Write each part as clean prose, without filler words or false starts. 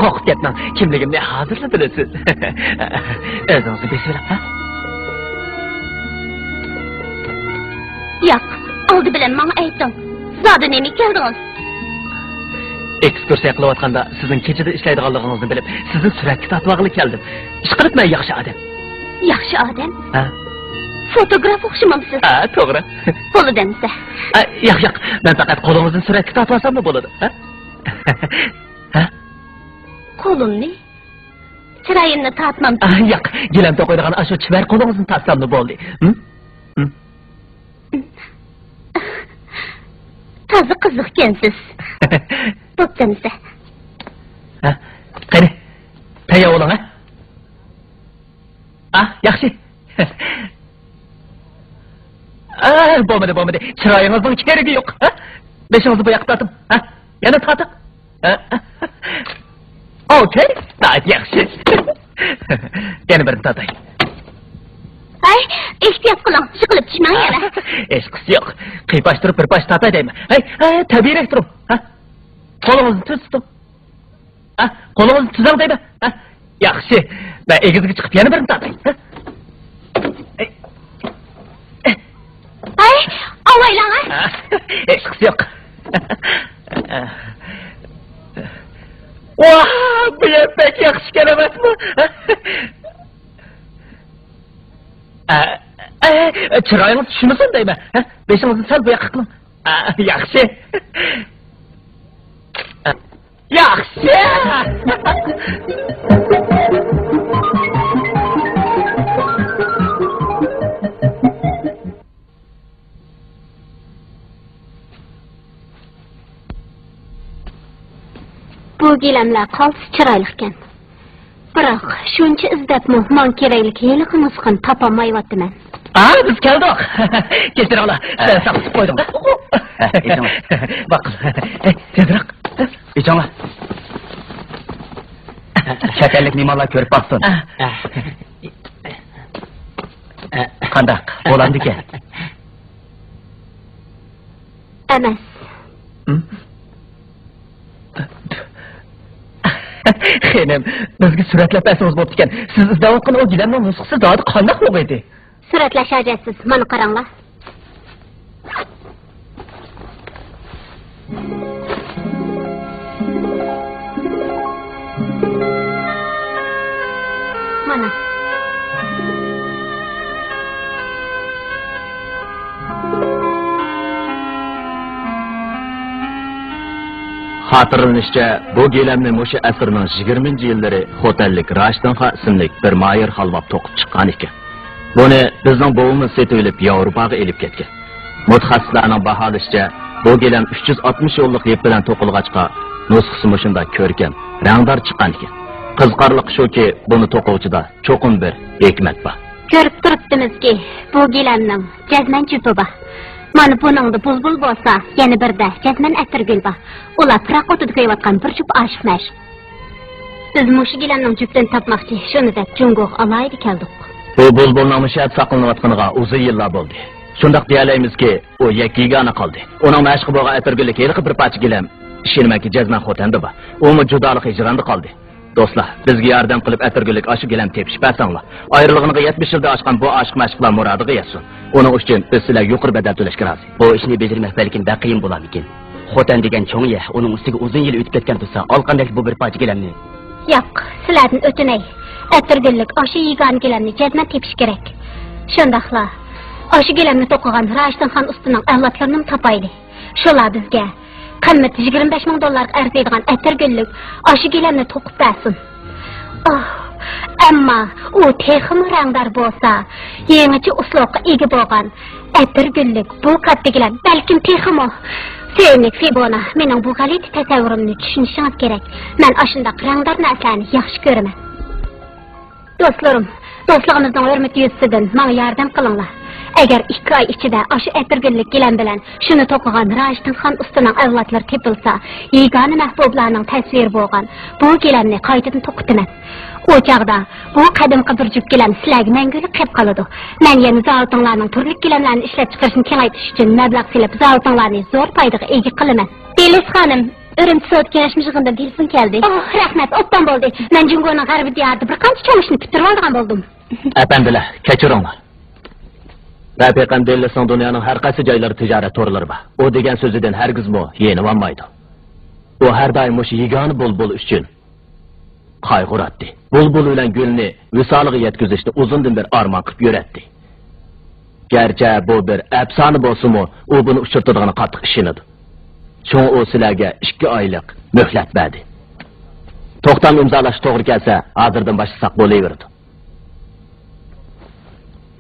Qo'rqib ketmang. Kimligimni hozirla bilasiz. O'zingizni besverib, ha? Yo'q, oldi bilan menga ayting. Zoda nima keldingiz? Ekskursiya qilayotganda sizning kechada ishlaydiganligingizni bilib, sizni suratga tortmoqchi keldim. Ish qilibman, yaxshi odam. Yaxshi odam? Ha. Fotograf o'xshamamsiz. Ha, to'g'ri. Qo'lidansa. Yo'q. Men faqat qo'lingizni suratga tortmasam bo'ladi, ha? Ha? Qo'limni? Chiroyimni tortmam. Yo'q, gilamda qo'ygan ashu chivar qo'lingizni tortsam bo'ldi. Toza qiziq ekansiz. Bo'ptimsa. Ha, qani. Tayyor bo'ling, ha? Yaxshi. Bo'lmadi. Chiroyingizning keragi yo'q, ha? Beshingizni bu yoqqa tortib, ha? Yana tortib. Okay, yaxshi. Yana birini tortay. Ay, ehtiyot qiling, yiqilib tushmang yana. Eshqisi yo'q. Qiypash turib bir pash tortay deyman. Hay, tabiiyroq turib, ha? Qo'lingizni tutib. Ha? Qo'lingizni tuzang deyman, ha? Yaxshi. Men egizga chiqib yana birini tortay, ha? Ay, avaylang, ha? Eshqisi yo'q. Vah, bu yer pek yaxshi kelamasmi? Chiroyingiz tushmasin deyman. Beshingizni sal bu yoqqa qiling. Yaxshi. Yaxshi. Bu gilamlar qaltis chiroyli ekan. Biroq shuncha izdabmi men keraklik yiliqi nusxani topolmayapman. Biz keldik. Kechiringlar. Saqib qo'ydim. Bak. Tezroq. İçanlar. Şekerlik nimalar körüp baksın. Kandak, olandı ki. Emas. Xenem, bizga suratlab asimiz bo'pti ekan. Siz izlayotgan o gilamning nusxasi dodi qanday yo'q edi? Suratlash hojasiz, mana qaranglar. Mana. Xatırlanışca bu gilamni mushu asrning 20-yillari xo'tanlik Rashtonxa ismli bir mayir halvab to'qib chiqqan ekan. Buni bizning bovimiz setib Yevropaga elib ketgan. Mutaxassislarning baholashicha bu gilam 360 yillik yep bilan to'qilg'achqa nusxasi mushunda ko'rkam, rangdor chiqqan ekan. Qiziqarli shuki, buni to'quvchida cho'qim bir hikmat bor. Ko'rib turibdimizki, bu gilamning jazman chupi bor. Mana buningda bulbul bo'lsa, yana birda jazman atirgul bor. Ular firoq o'tida qo'yayotgan bir chup oshiqmash. Biz mushu gilamning chupini topmoqchi, shuni deb Jungo alayda keldik. Bu bulbulning mushat saqlanayotganiga uzun yillar bo'ldi. Shundaq deyalaymiz-ki, u yakkigana qoldi. Uning mashqi bo'lgan atirgullik yilqi bir parcha gilam, ishirmaki jazman xotanda bor. U judolik hijronda qoldi. Do'stlar, bizga yordam qilib atirgullik oshib gilam tepishib bersanglar. Ayriligiga 70 yilda oshgan bu oshiq mashqlar murodiga yetsin. Uning uchun biz sizlar yuqori badal to'lashga rozi. Bu ishni bajarmak balkim qiyin bo'lar ekan. Xotan degan cho'ng ya, uning ustiga uzun yil o'tib ketgan bo'lsa, olqandek bu bir parcha gilamni. Yo'q, sizlardan o'tinay. Atirgullik oshi yegan gilamni jazman tepish kerak. Shundaqla, oshi gilamni to'qigan Rashtonxon ustining avlodlarini topaydi. Shular bizga qimmat $25,000 arziydigan atirgullik oshi gilamni to'qib bersin. Ammo u texim rangdor bo'lsa, yangicha uslubga ega bo'lgan atirgullik bu kattagilar balkim teximo. Sevimlik Fibona, mening bu g'alati tasavvurimni tushunishingiz kerak. Men ashundaq rangdor narsalarni yaxshi ko'raman. Do'stlarim, do'stligimizning hurmati yuzasidan menga yordam qilinglar. Agar 2 oy ichida o'sha atirgullik gilam bilan shuni to'qigan Rashtonxon ustining avlodlari tepilsa, yegona mahbublarning tasviri bo'lgan bu gilamni qaytadan to'qitaman. O chaqda bu qadimgi bir jup gilam sizlarga mangulik qilib qoladi. Men yana zaltinglarning turli gilamlarni ishlab chiqarishni kengaytirish uchun mablag' silib zaltinglarni zo'r foydaga ega qilaman. Delis xonim, Örümçi soğut kenişmişiğinden telefon geldi. Oh, rahmet, optan oldu. Ben Cungo'nun garbi diyardı. Bir kanca çoğuşunu bitirip aldıgan oldum. Efendiler, keçiringlar. Rafiqam deyilsin dünyanın her qaysi joylari tijorat to'rlari bor. O degan so'zidan hargizmi yenib olmaydi. O har doim o'sha yagona bulbul uchun qayg'uratdi. Bulbul bilan gulni visoliga yetkazishni uzundan beri armon qilib yuratdi. Garchi bu bir afsona bo'lsa-mu, u buni uchirtirdigani qattiq ishonadi. So'ng u sizlarga 2 oylik muhlat berdi. To'xtam imzolash to'g'ri kelsa, hozirdan boshlasak bo'laveradi.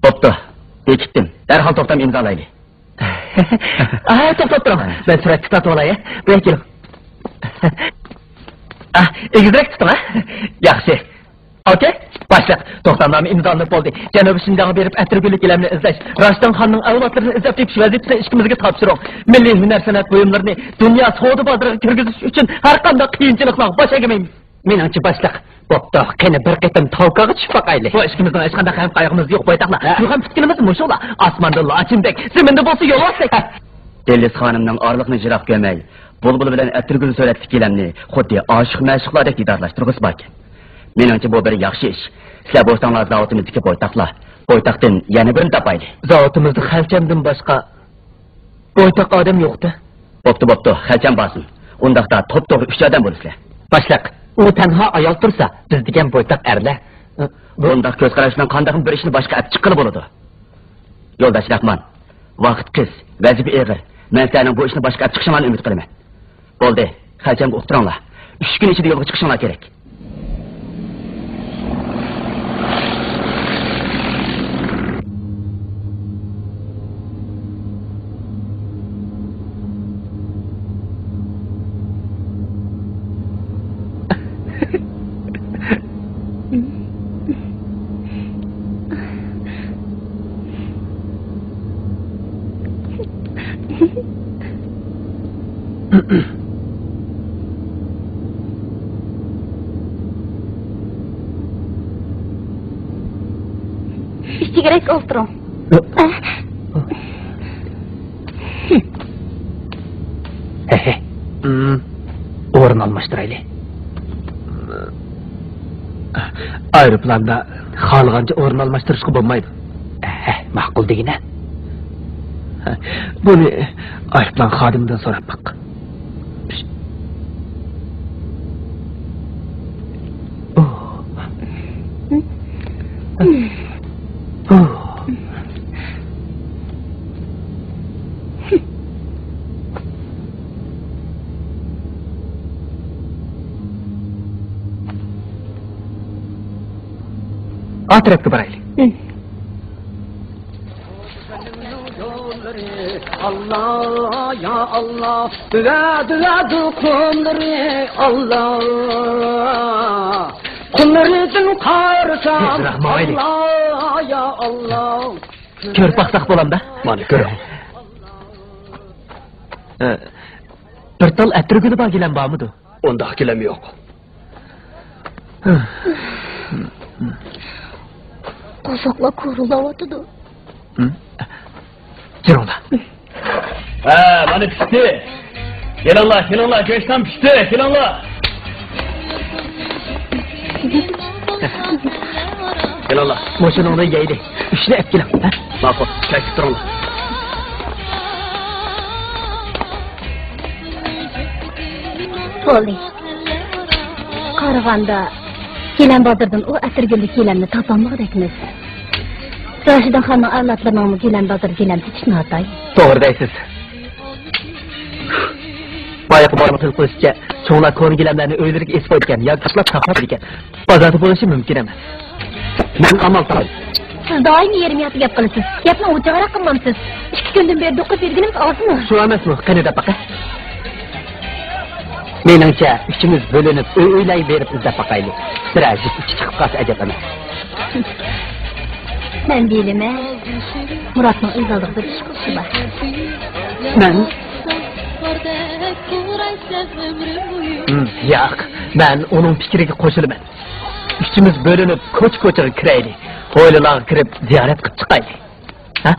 Bo'pti. Bekitdim. Derhal to'xtam imzolayli. To'xtab turing. Men suratga tortib olay. Bu keling. Egizrak tuting, ha? Yaxshi. Okey? Başlaq. To'xtamnoma imzolanib bo'ldi. Janubiy Shindonga berib atirgullik ilamni izlash, Rashton xonning avlodlarini izlab tepish vazifasini ishimizga topshirib, milliy hunar san'at buyumlarini dunyo savdo bozoriga kirgizish uchun har qanday qiyinchiliklar bosh egamaymiz. Meningcha başlaq. Bo'pti, qani bir qitim tavqaga tushib boqayli. Bu ishimizdan hech qanday ham qayg'imiz yo'q boytaqlar. Shu ham fikrimiz mushular. Osmonda lachindek, zaminda bo'lsa yo'l olsak. Deliz xonimning orliqni jiroq ko'may, bulbul bilan atirgul suratli kelamni xuddi oshiq ma'shuqlardek didorlashtirg'is bor ekan. Meningcha bu bir yaxshi ish. Sizlar bo'lsanglar zavodimizdagi boytaqlar. Boytaqdan yana birini topayli. Zavodimizda xalchamdan boshqa boytaq odam yo'q-da. Bo'pti, xalcham bo'lsin. Undaqda top-to'g'ri 3 odam bo'lsizlar. Başlaq. U tanha ayol tursa, biz degan boytaq erlar. Bundaq ko'z qarash bilan qanday bir ishni boshqa olib chiqqili bo'ladi. Yo'ldosh Rahmon, vaqt qiz, vazifa og'ir. Men sening bu ishni boshqa olib chiqishingni umid qilaman. Bo'ldi, xalchamga o'qtiringlar. 3 kun ichida yo'lga chiqishinglar kerak. İşçigerek oturun. O'rin almashtirayli. Aeroplanda xohlagancha o'rin almashtirishga bo'lmaydi. Ma'qul degina. Buni aeroplan xodimidan so'rab baq. Atrafga boraylik. Allah ya Allah, düğü kumları Allah, kumlarınızın karşısam Allah ya Allah. Körüp baksak bolam da? Bana körüp. Bir tal ətirgülü bağ gelen bağ mıdır? Onda gelen yok. Kozakla kurulavatıdı. Cirona. Bana pişti. Gelallah, göçten pişti, gelallah. Gelallah, moşun onu yeydi. Üçle hep gelam. Maqul, çay tuturunla. Oldu. Karaganda Gelen Badır'dan o əsirgülük gelenini tapanmaq dekimiz. Raşidan xanın avlatlarının Gelen Badır gelen hiç ne hatay? Doğru deysiz. Bayaqı barma söz qo'yishcha, cho'nglar ko'ni gilamlarni o'ylarga esib o'tgan yoki tashlab saqlab ekan. Bozorda bo'lishi mumkin emas. Men amal qilaman. Siz doim yerim yatib gap qilasiz. Gapni o'chig'ara qilmamsiz. 2 kundan beri do'qib berganimiz ozmi? Shu emasmi? Qani deb baqa. Meningcha ishimiz bo'linib, o'ylay berib izlab baqaylik. Sirajib ichi chiqib qolsa ajab emas. Men bilime Muratning o'zaliqda ish qilishi bor. Men Yo'q, men uning fikriga qo'shilaman. Ishimiz bo'linib, ko'ch-ko'chaga kiraylik. Hovlilarga kirib ziyorat qilib chiqaylik. Ha?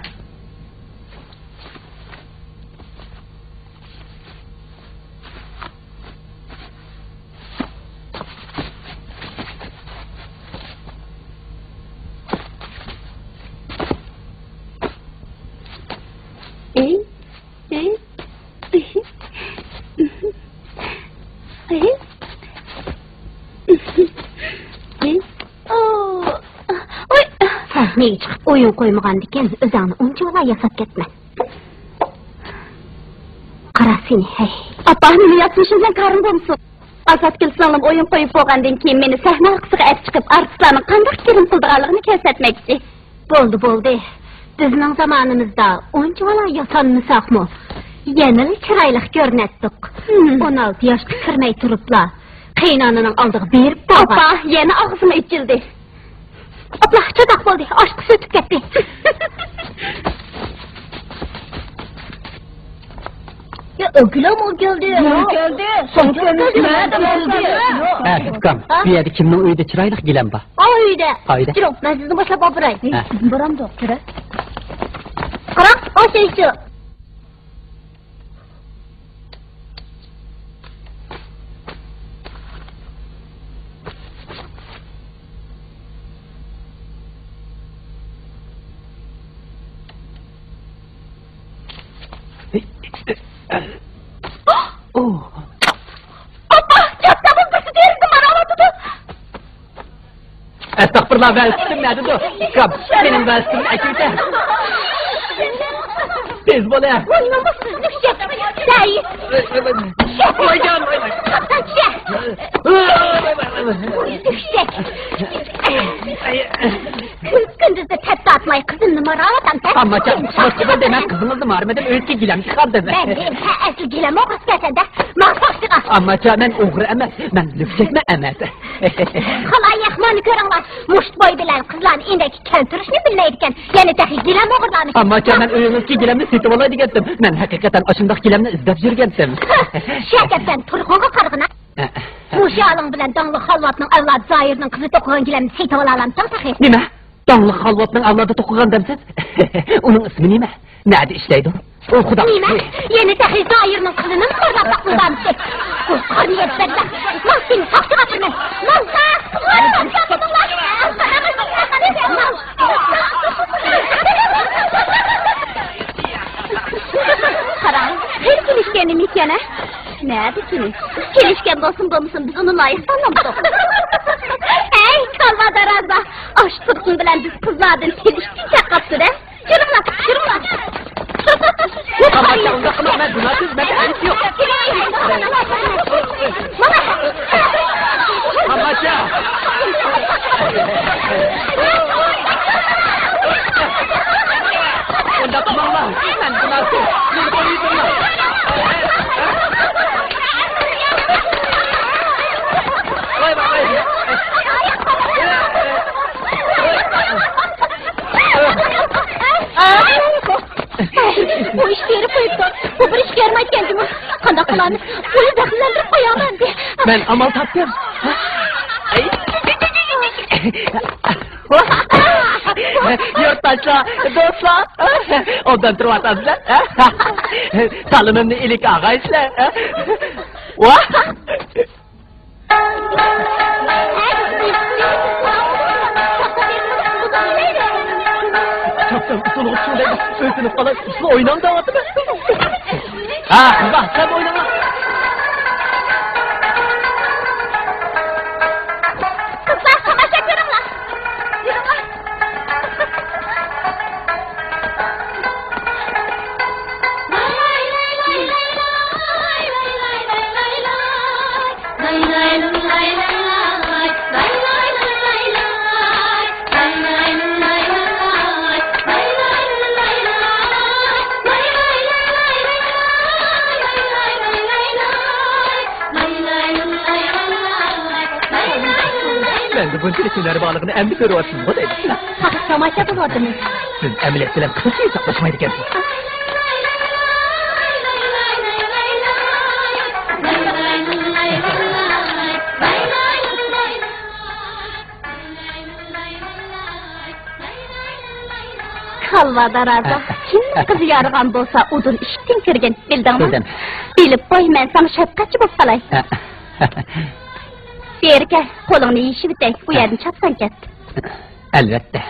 Oy, sahneye çıkıp oyun koymagandiken özüni onca ola yasap ketme. Qara seni, hey. Apa, meni yatmışım bilen karın bomsun. Asat kilsanım oyun koyup boğandan keyin meni sahne arkasıga et çıkıp artistlarning qanday kirim qildiganligini ko'rsatmoqchi. Bo'ldi. Bizning zamonimizda onca ola yasanmasaqmı? Yanıl chiroyli ko'rinatdik. 16 yoshga kirmay turibla. Qaynonanining oldiga berib qo'ygan. Apa, yana og'zim ichildi. Abla, cho'doq bo'ldi. Oshqi o'tib ketdi. Ya ögülüm o geldi. Geldi. Son geldi. Ukam, bu yerda kimning uyida chiroyli gilam bor? Uyda. Jiroq, men sizni boshlab olib boray. Boram doktora. Qarang, o'sha Estağfurullah, vestim nedir o? Ukam, benim vestim ekimde. Tez bol ya. Oynamışsın, düşecek. Seyit. Oycan. Kaptan düşecek. Gündüzde tepsi atmayı kızın numara adam. Ama canım, hoşçakalın demek kızınızı marmeden öğütki gilem çıkar demek. Ben deyim, esli gilem o kız gelsen de mahfaştığa. Ama canım, ben uğru emez, ben lüksek mi emez? Halay yakmanı görün var. Muşt boy bilen kızların indeki keltürüşünü bilmeydiken yeni tehi gilem uğurlamış. Ama canım, ben öğünüzki gilemni sitip olaydı gittim. Ben hakikaten aşımdaki gilemni izlep yürgendim. Şerketten turğunga kargına. Muşalın bilen dağlı halvatının avladı Zahir'nin kızı tokuğun gilemni sitip olalamdan tehi. Nime? Dağlı halvatının avladı tokuğun demsiz? Onun ismi nime? Nerede işleydi o? O kuda. Nime? Yeni tehi Zahir'nin kızının mırla taklıdamıştı. Bu karnı yetmedi. Lan seni sakçı katırmen. Lan sağ! Lan sakçı Qarang, her kelishganimiz yana. Nadi kelish? Kelishgan bo'lsin, biz uni loyiq tanlamadik. Ey kalvada razda! Aş tursun bilen biz kızlardan kelishkin chaqapti-da. Yürünglar. Ama canım, bakma, ben günahsız, ben ayıp yok. Ama canım. Onda tamamlar, ben günahsız, ben koyuydumlar. Vay vay. Bu iş yeri koyuptu. Bu bir iş görmez kendimi. Kandak kulağını. Bunu dakılandırıp koyamam diye. Ben amal taptım. Yurttaşlar, dostlar. Ondan turvatamlar. Salımımın ilik ağaçlar. Vah! Çoktan usul olsun dedi. Öğütünüp falan uslu oynan dağıtı mı? Bak sen oynama. Kızlar savaşa yürünglar. Ben de bunun için bağlığını emri görüyorsunuz. Bu değil. Savaşa bulurdunuz. Siz emniyet bilen kısasıyı saklaşmaydı kendiniz. Kalvada razı. Kim kızı yarıgan bolsa udun iştin kirgen bildin mi? Bildim. Bilip boy, men sana şefkatçi bolup kalay. Berke, kolunu yiyişi bitey. Bu yerden çapsan ket. Elbette.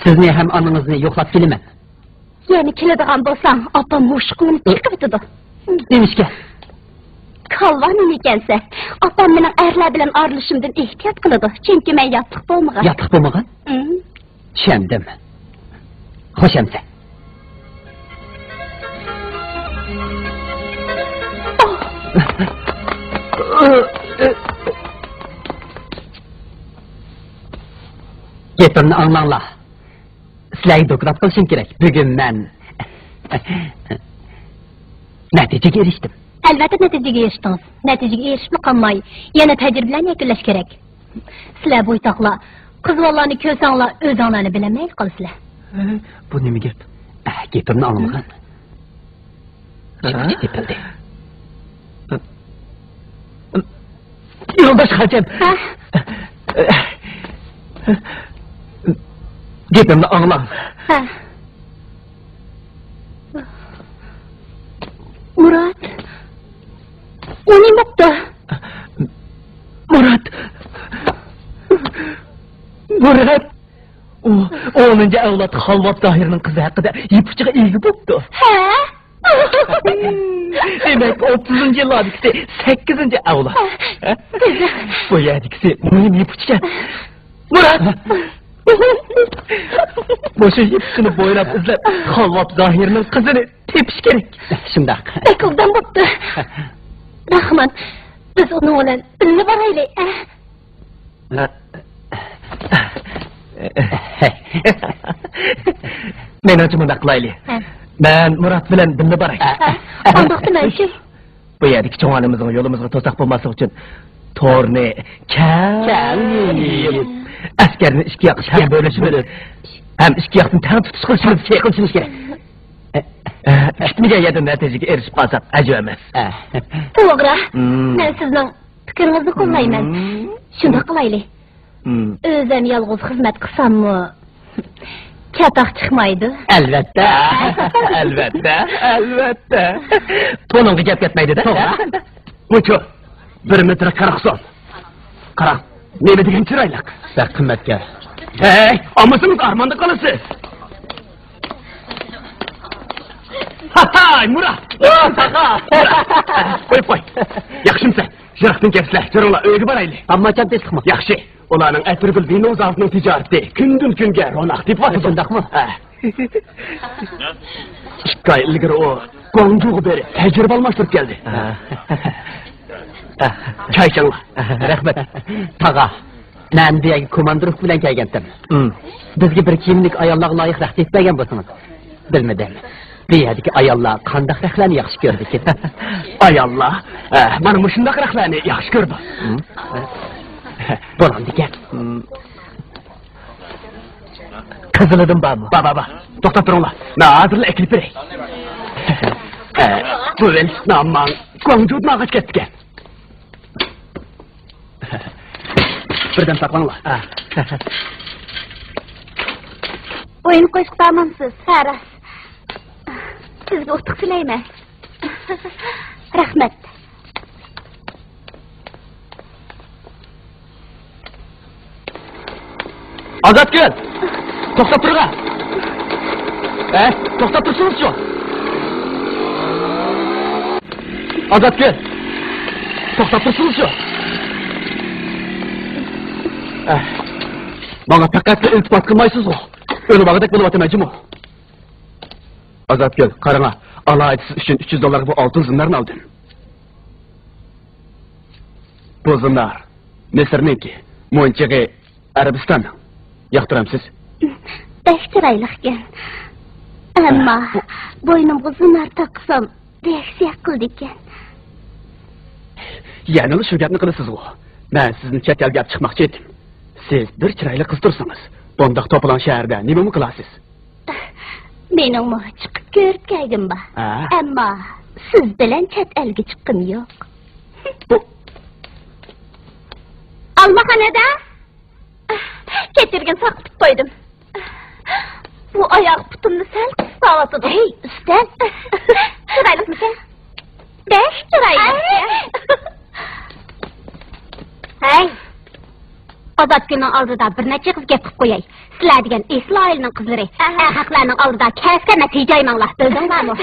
Sizni hem anınızı yoklap gelemem. Yeni kiladigan bolsang, opam mushug'ini chiqib bitadi. Demişke. halva nima ekansa, opam mening erlar bilan ayrılishimdan ehtiyot qiladi, chunki men yotiq bo'lmagan. Yotiq bo'lmagan? Tushundim. Xo'shamsa. Gapimni anglanglar. Sizlarga doklad qilishim kerak. Bugun men natijaga erishdim. Albatta natijaga erishdingiz. Natijaga erishib qolmay, yana tajriba bilan yakunlash kerak. Sizlar bo'ytoqlar, qizlarni ko'rsanglar, o'zinglarni bilamay qolsizlar. Bu nima gap? Gapimni anglamagan. Tepildi. Yo'ldosh hajam. Gapimni anglang. Murat. O nima bo'pti? Murat. O 10-chi avlod Xolvat Zohirning qizi haqida yipuchiga ega bo'pti. Ha? Demak, 30-chi yillardagi 8-chi avlod. Bu yerdagi muhim yipuchi. Murat. Boşu yipuchini bo'ylab izlab Xolvat Zohirning qizini tepish kerak. Shundoq. Bekuldan bo'pti. Rahmat. Biz uni bilan birga boraylik. Men o'zim bunda qilaylik. Men Murat bilan birga boray. Qandoq demaysiz? Bu yerdagi cho'g'animizning yo'limizga to'saq bo'lmaslik uchun to'rni kang askarni ikki yoqqa bo'lishib ham ikki yoqdan tang tutish qilishimiz kerak. Kutmagan yerda natijaga erishib qolsak ajab emas. To'g'ri. Men sizning fikringizni qo'llayman. Shunday qilaylik. O'zim yolg'iz xizmat qilsammi? Chatoq chiqmaydi. Albatta. Buningga gap ketmaydi-da. Buchu 1 metr 40 so'm. Qarang, nima degan chiroyliq. Saq qimmatga. Hey, olmasimiz armonda qolasiz. Hay, Murat. Qo'y. Yaxshimsan? Jiroqdan kelsa, jiroqlar uyga boraylik. Ammo chapdesizmi? Yaxshi. Ularning atrofil vino zavodining tijorati kundan-kunga ro'naq tepadi. Shundaqmi? Ha. 2 oy ilgari u Guangzhouga berib tajriba almashtirib keldi. Choy ichinglar. Rahmat. Tag'a. Men bu yerga komandirov bilan kelgandim. Bizga bir kiyimlik ayollarga loyiq raxt etmagan bo'lsangiz. Bilmadim. Bu yerdagi ayollar qanday raxtlarni yaxshi ko'rdi ekan? Ayollar, mana shunday raxtlarni yaxshi ko'rdi. Bo'ldi ekan. Qizilidim bormi? Baba. To'xtab turinglar. Men hozirla eklib beray. Bu Namang Guangzhoudan og'ach ketgan. Birdan saqlanglar. O'yin qo'shiq tamomsiz, Faras. Sizga utuq tilayman. Rahmat. Azatgul! To'xtab turga. To'xtab tursingiz-chi. Azatgul! To'xtab tursingiz-chi. Bana faqat iltifot qilmaysiz-ku. O'lib og'dak bo'lib o'tmaychimi? Azatgul, qarang, Allah aytsiz uchun $300 bu altın zinlarni oldim. Bu zinlar Misrniki, Mo'nchig'i Arabiston. Yoqtiramsiz? Besh chiroyli ekan. Ammo bo'ynimga zinlar taqsam, reaksiya qildi ekan. Yana shu gapni qilasiz-ku. Men sizni chet elga olib chiqmoqchi edim. Siz bir chiroyli qiz tursangiz, bundoq to'polon shaharda nima qilasiz? Mening chiqib ko'rib keldim bor. Ammo siz bilan chet elga chiqqim yo'q. Bu Almaxonada ketirgan saqib qo'ydim. Bu oyoq putimni sal qisqartirdi. Hey, ustan. Chiroylisan? Besh chiroyli. Hey. Azatgül'ün aldıda bir neçe kız gep qilib qo'yay. Sizlar degan İsrailning qizlari, haqlarning oldida kasbga tejaymanlar, bildinglarmi?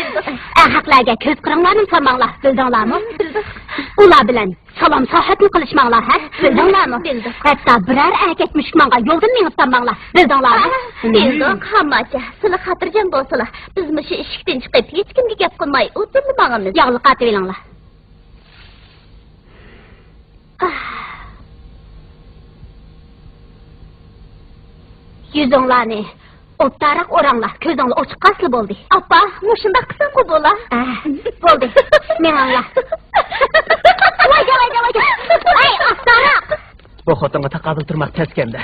Haqlarga ko'z qiringlarni solmanglar, bildinglarmi? Ular bilan salom sohatni qilishmanglar, ha? Bildinglarmi? Hatto biror erkak mushukmonga yo'ldan minib solmanglar, bildinglarmi? Bildik, hammacha. Sizlar xotirjam bo'lsizlar. Biz shu eshikdan chiqib hech kimga gap qilmay o'tirmag'imiz. Yog'li qatib elinglar. Yüzünlarni o'tariq o'ranglar, ko'zinglar ochiq qasli bo'ldi. Appa, mushunda qilsam-ku bo'la. Bo'ldi. Men angla. Voy. Ay, astariq. Bu xotinga taqobil turmoq teskanda.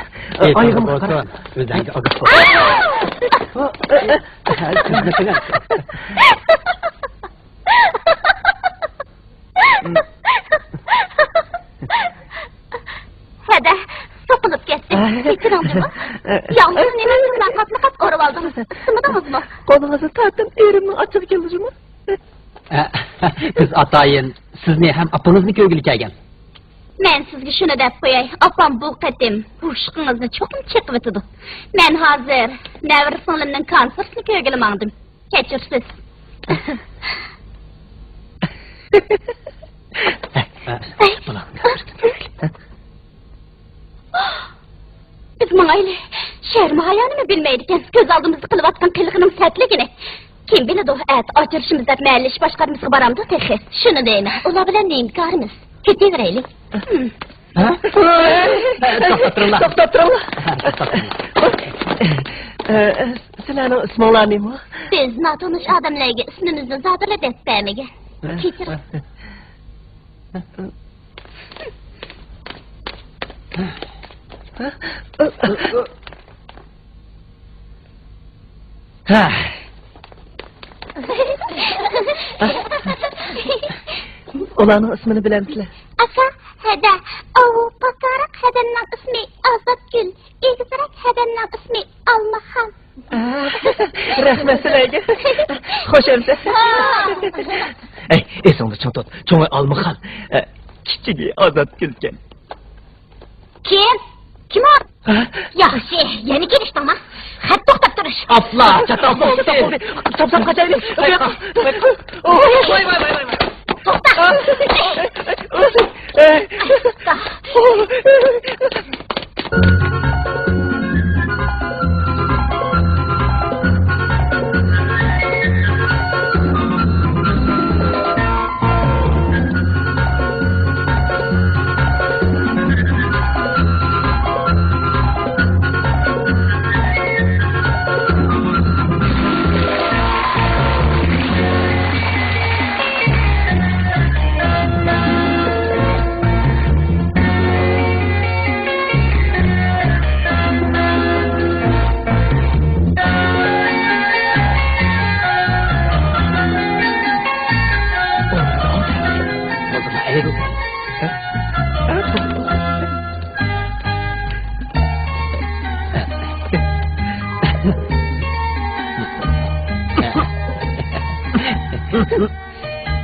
Oyog'im qara. O'zingga og'ib qo'y. Hadi, so'qilib ketdi. Kechiringizmi? Yalnız nimadan qatnaqat o'rib oldingiz? Ismidingizmi? Qo'lingizni tortib, erimni ochib keldingizmi? Biz atayin sizni ham apangizni ko'rgili kelgan. Men sizga shuni deb qo'yay. Opam bu qatim hushingizni cho'qim chekib o'tdi. Men hozir nevr singlimning konsertini ko'rgili mangdim. Kechirsiz. Biz mangayli şermi hayalini bilmeydiken göz aldığımızı kılıp atkan kılıkının sertligini. Kim biledi o et açırışımızda meğerleş başlarımızı baramda tehi. Şunu deyme, ola bilen neyin karımız. Kötü vereylik. To'xtattirlar. Sizlarning isminglar nima? Biz notanış odamlarga ismimizni zodila deb bermagan. Kechir. Ularning ismini bilamsizlar? Aka, hada, o pakarak hadanning ismi Azatgul, egizrak hadanning ismi Almaxon. Rahmat sizlarga. Xo'sh bo'lsa. Ey, esingni cho'ntot, cho'ng'ay Almaxon. Kichigi Azatgulkan. Kim o? Yaxshi, yana kelishdingmi? Xat to'xtab turish. Afla, chatoq bo'ldi. Topsam qachaylik. Voy. To'xta.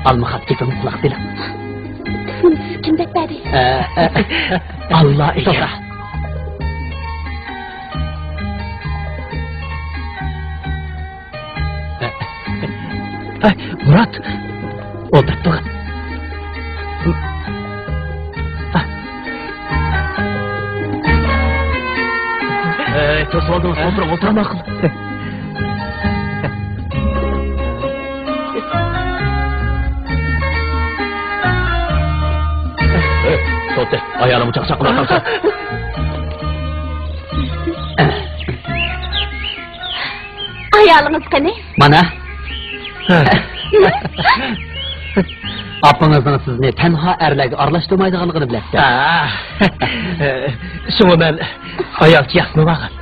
Almaxon kepim quloq dilim. Kim deb berdi? Allah ega. Murat, o'tirib tur. To'sib o'tirma qil. To'xta, ayolimi chaqchaq qilib qolsa. Ayolimiz qani? Mana. Apangizning sizni tanho erlarga aralashtirmaydiganligini bilasiz. Shuni men ayolchi yaxshimi bag'al?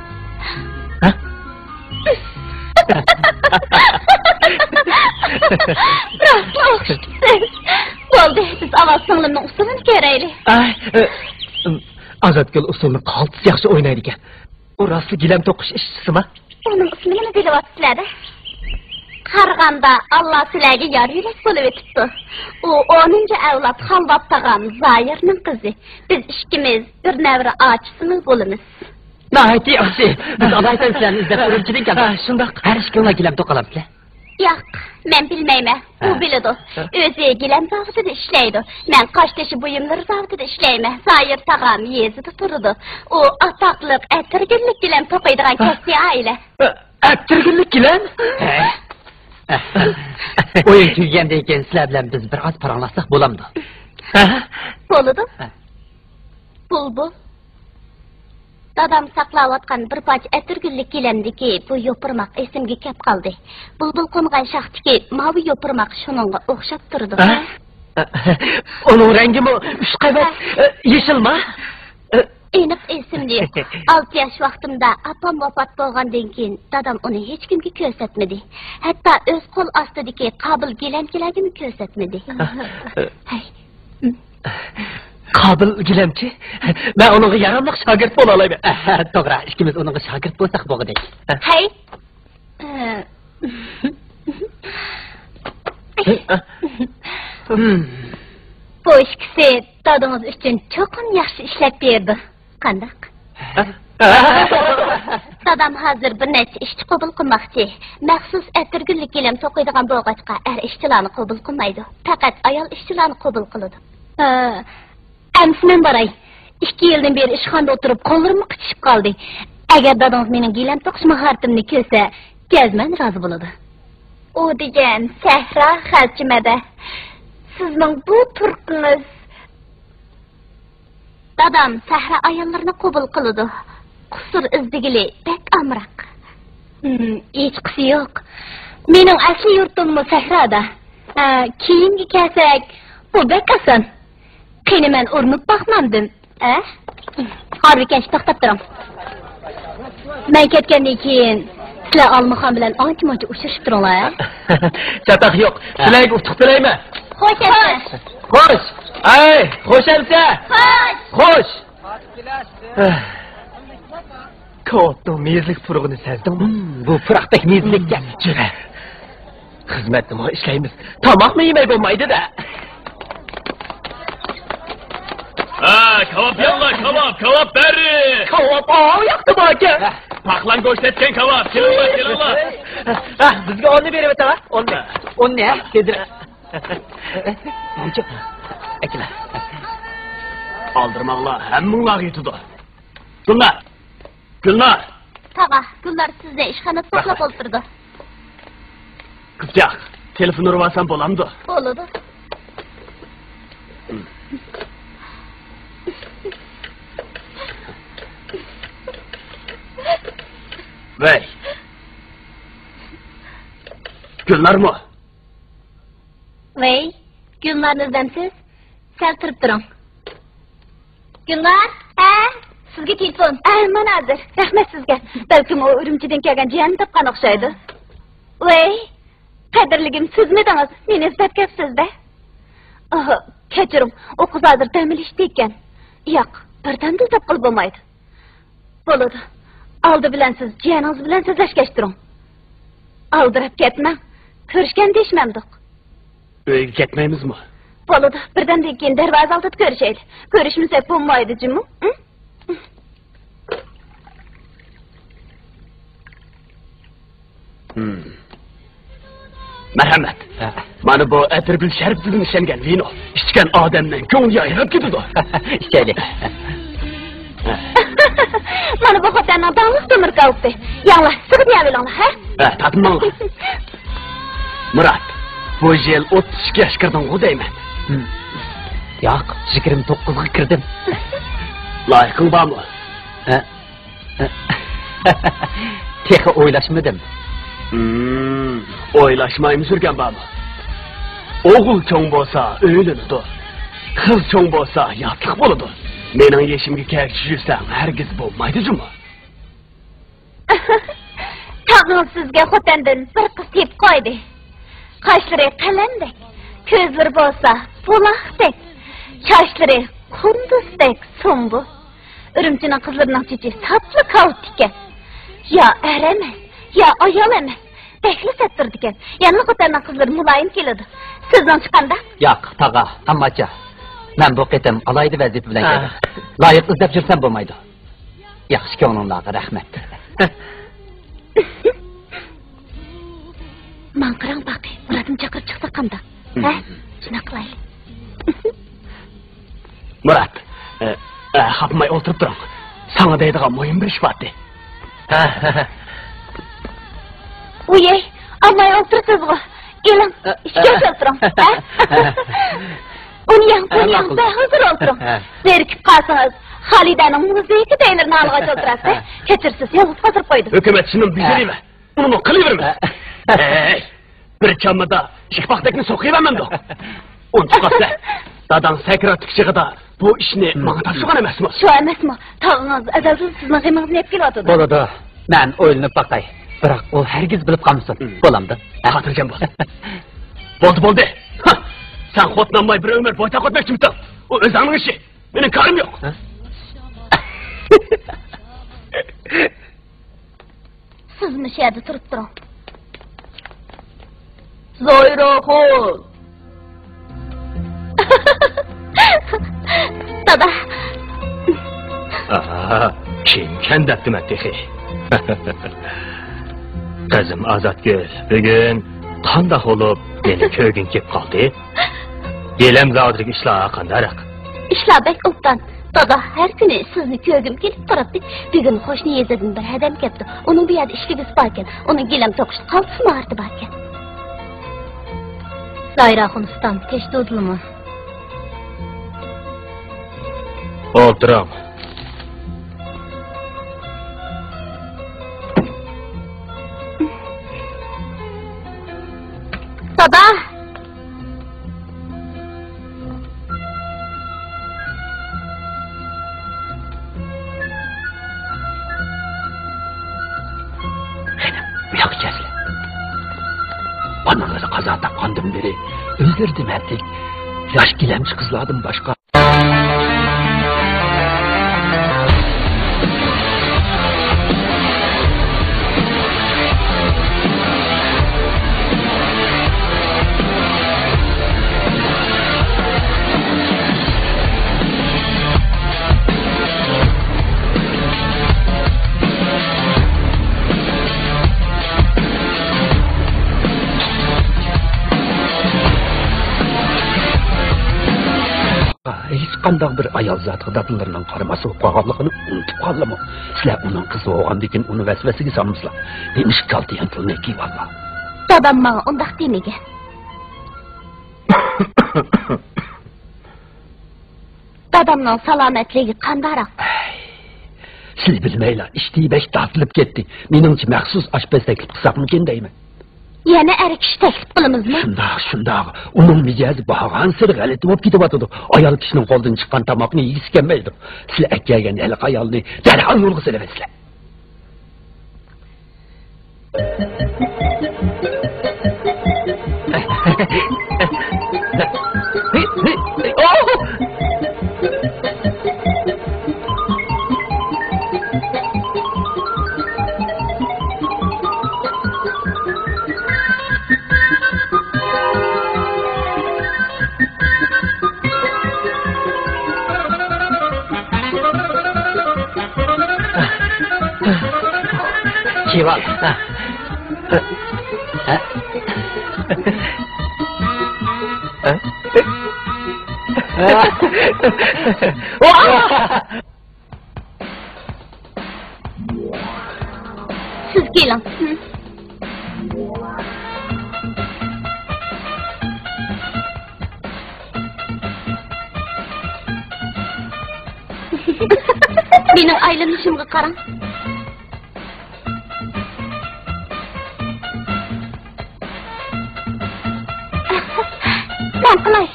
Bo'ldi, biz avval singlimning usulini ko'raylik. Azatgul usulni qaltis yaxshi o'ynaydi ekan. U rostli gilam to'qish ishchisimi? Uning ismini bilyapsizlar. Qarğanda Allah sizlarga yor yurak bo'lib o'tibdi. U 10-chi avlod Xalvat tag'am Zoirning qizi. Biz ikkimiz bir navra ochsimiz bo'lamiz. Nəhayət yaxşı. Biz alaydan sizlərni izləb görürçüdük gəldi. Şundaq. Hər işkilına giləm toqalamsızlar. Yo'q, men bilmayman. U biladi. O'zi gilam zavodida ishlaydi. Men Qoshtashi buyumlar zavodida ishlayman. Zoir tag'am yezida turadi. U atoqliq atirgillik gilam to'qiydigan kasbiy oila. Atirgillik gilam? O'yin tugagandan keyin sizlar bilan biz bir oz paranglashsak bo'lamdi. Bo'ladi. Bulbul. Dadam saqlayotgan bir parcha atirgillik gilamdiki bu yo'pirmoq esimga kelib qoldi. Bulbul qo'ngan shaxtiki mavi yo'pirmoq shuningga o'xshab turdi. Onun rengimi 3 qavat yeşilmi? Aniq esimda 6 yosh vaqtimda apam vafot bo'lgandan keyin dadam uni hech kimga ko'rsatmadi. Hatto o'z qo'l ostidagi qabil gilamchilarga ko'rsatmadi. Qabil gilamchi? Men onunga yaramliq shogird bo'la olaman. To'g'ri, ikkimiz onunga shogird bo'lsak bo'g'idek. Hay. Bu ikkisi dadingiz uchun cho'qin yaxshi ishlab berdi. Qandaq? Dadam hozir bir necha ishchi qabul qilmoqchi. Maxsus atirgillik gilam to'qiydigan bo'lg'achqa er ishchilarni qabul qilmaydi. Faqat ayol ishchilarni qabul qiladi. Amsimen baray. 2 yildan beri ishxonada o'tirib qo'llarim qichishib qoldi. Agar dadam mening gilam to'qish mahoratimni ko'rsa, jazman rozi bo'ladi. U degan Sahra Xalchimada. Sizning bu turqingiz dadam Sahra ayollarni qabul qiladi. Qusur izdigili bek amroq. Hechqisi yo'q. Mening asli yurtim Sahrada. Keyingi kelsak, bu bek oson. Qani men o'rnib baxmandim. Harbikan to'xtab turing. Men ketgandan keyin sizlar Almuxon bilan ancha-muncha uchrashib turinglar. Chataq yo'q. Sizlarga utuq tilayman. Xo'sh. Xo'sh. Ay, xo'shamsa? Xo'sh. Ko'pning mezlik purug'ini sezdingmi? Bu puraqdek mezlikka jira. Xizmatni ishlaymiz. Tomoqmi yemay bo'lmaydi-da. Kebap yalla, kebap berri. Kebap yoqdi aka. Paqlan go'sht etgan kebap, kelinlar. Bizga onni berib o'tava. Onni, kedir. Muncha. Akila. Aldırmaqlar, həmminglar yetidi. Gulnar. Tag'a, Gullar sizda ishxonada to'xtab o'tirdi. Qizjaq, telefon urvasan bo'lamdi? Bo'ladi. Vay. Gullarmi? Vay, Gullarni izlamsiz? Sal turib turing. Gullar, sizga telefon. Mana hozir. Rahmat sizga. Balkim u Urumchidan kelgan jiyan topgan o'xshaydi. Vay, qadrligim sizmidingiz? Meni izlab kelibsiz-da. Kechiring, u qiz hozir ta'minlashda ekan. Yo'q, birdamda izlab qilib bo'lmaydi. Bo'ladi. Oldi bilan siz jiyaningiz bilan so'zlashgach turing. Aldirab ketmang. Ko'rishgan deyishmamdiq. Uyga ketmaymizmi? Bo'ladi. Birdamdan keyin darvoza oldida ko'rishaylik. Ko'rishmasak bo'lmaydi, jimi? Merhamet. Mana bu Etirgül Şerifsiz'in işlengen vino. İçken adamdan ko'ngli ayırıp gidiyordu. İşte Mana bu xotanning dağlıq temir qolibdi. Yallah, sig'ib yavilinglar, ha? Tatınmanlar. Murat, bu yıl 32 yaş kirdin o deyman. Yo'q, 29 ga kirdim. Layıqing bormi? Texi o'ylashmadim. O'ylashmaymiz yurgan bormi? O'g'il cho'ng bo'lsa o'ylanadi. Qiz cho'ng bo'lsa yotliq bo'ladi. Mening yeshimga kelib yursang hargiz bo'lmaydi-jimi? Tag'in sizga xotandan bir qiz tep qo'ydi. Qoshlari qalandek, ko'zlari bo'lsa buloqdek, sochlari qunduzdek so'mbu. Urumchining qizlarining chichi sapli kavt ekan. Ya er emas, ya ayol emas. bekli settirdiken. Yanına kotarman kızları mulayim keledi. Sizden çıkanda? Yo'q, tog'a, ammacha. Men bu qitim alaydi vazifa bilan keldim. Loyiq izlab jursam bo'lmaydi. Yaxshi ko'nglinlarga rahmat. Man qarang baqi, Muratni chaqirib chiqsa qanda. Ha? Shuna qilaylik. Murat, xapmay o'tirib turing. Sana deydigan muhim bir ish bor. Uyey, almay o'tirsiz-ku. Elim, ishga o'tiring. Unyam, hozir o'tiring. Zerikib qolsangiz, Xolidaning muzeyki deylerini alg'ach o'tirasiz. Kechirsiz, yolg'iz qoldirib qo'ydim. Hukumat shuni bizirimi? Uni qilaverma. Bir chamada ishqoqdakni so'qiyvermamdi. Unchiqasa, dadang sakrat chiqida bu ishni menga topshirgan emasmi? Shu emasmi? Tog'ingiz azalsiz sizni g'imingizni yeb kelyapti. Bo'ladi. Men o'ylanib baqay. Biroq u hargiz bilib qolmasin. Bo'lamdi. Xotirjam bo'l. Bo'ldi. Sen xotlanmay bir ömür boyta qotmoqchimisan? O o'zingning ishi. Mening ko'rim yo'q. Sizmi shu yerda turib turing. Zoyroxol. Dada. Kim kendaptimi texi? Qizim Azatgul, bugun qanday bo'lib meni ko'gin kelib qoldi? Yelim zavodiga ishlar qandaroq? İşler bek obdan. Dada her günü sizni köygüm gelip turibdi. Bugün qo'shni yezidan bir adam kelibdi. Onun bu yerda ishligisi bor ekan. Uning gilam to'qish qalbisi marti bor ekan. Zoyraxoniston keshdudlimi? O'tiram. Dada. Uyaqchaslar. Onlarga qazo topgandan beri o'zlaridan artık yosh gilamchi qizlardan boshqa hech qanday bir ayol zoti dadilarining qaramasi qo'g'onligini unutib qoldimi? Sizlar uning qizi bo'lgandan keyin uni vasvasiga solmsizlar. Demiş kaldı yantilni ki valla. Dadam bana undaq demagan. Dadamning salomatligi qandaroq? Siz bilmaylar, ishtiy bek tortilib ketdi. Meningcha maxsus oshpaz taklif qilsakmikin deyman. Yana erikish taklif qilamizmi? Shundoq. Uning mijozi bahorgan siri g'alati bo'lib ketyapti. Ayol kishining qo'ldan chiqqan tomoqni yegisi kelmaydi. Sizlar akkagan hali ayolni darhol yo'lga so'raysizlar. Kival. Siz gelin. Benim aylanışımga qarang. Ben qilay.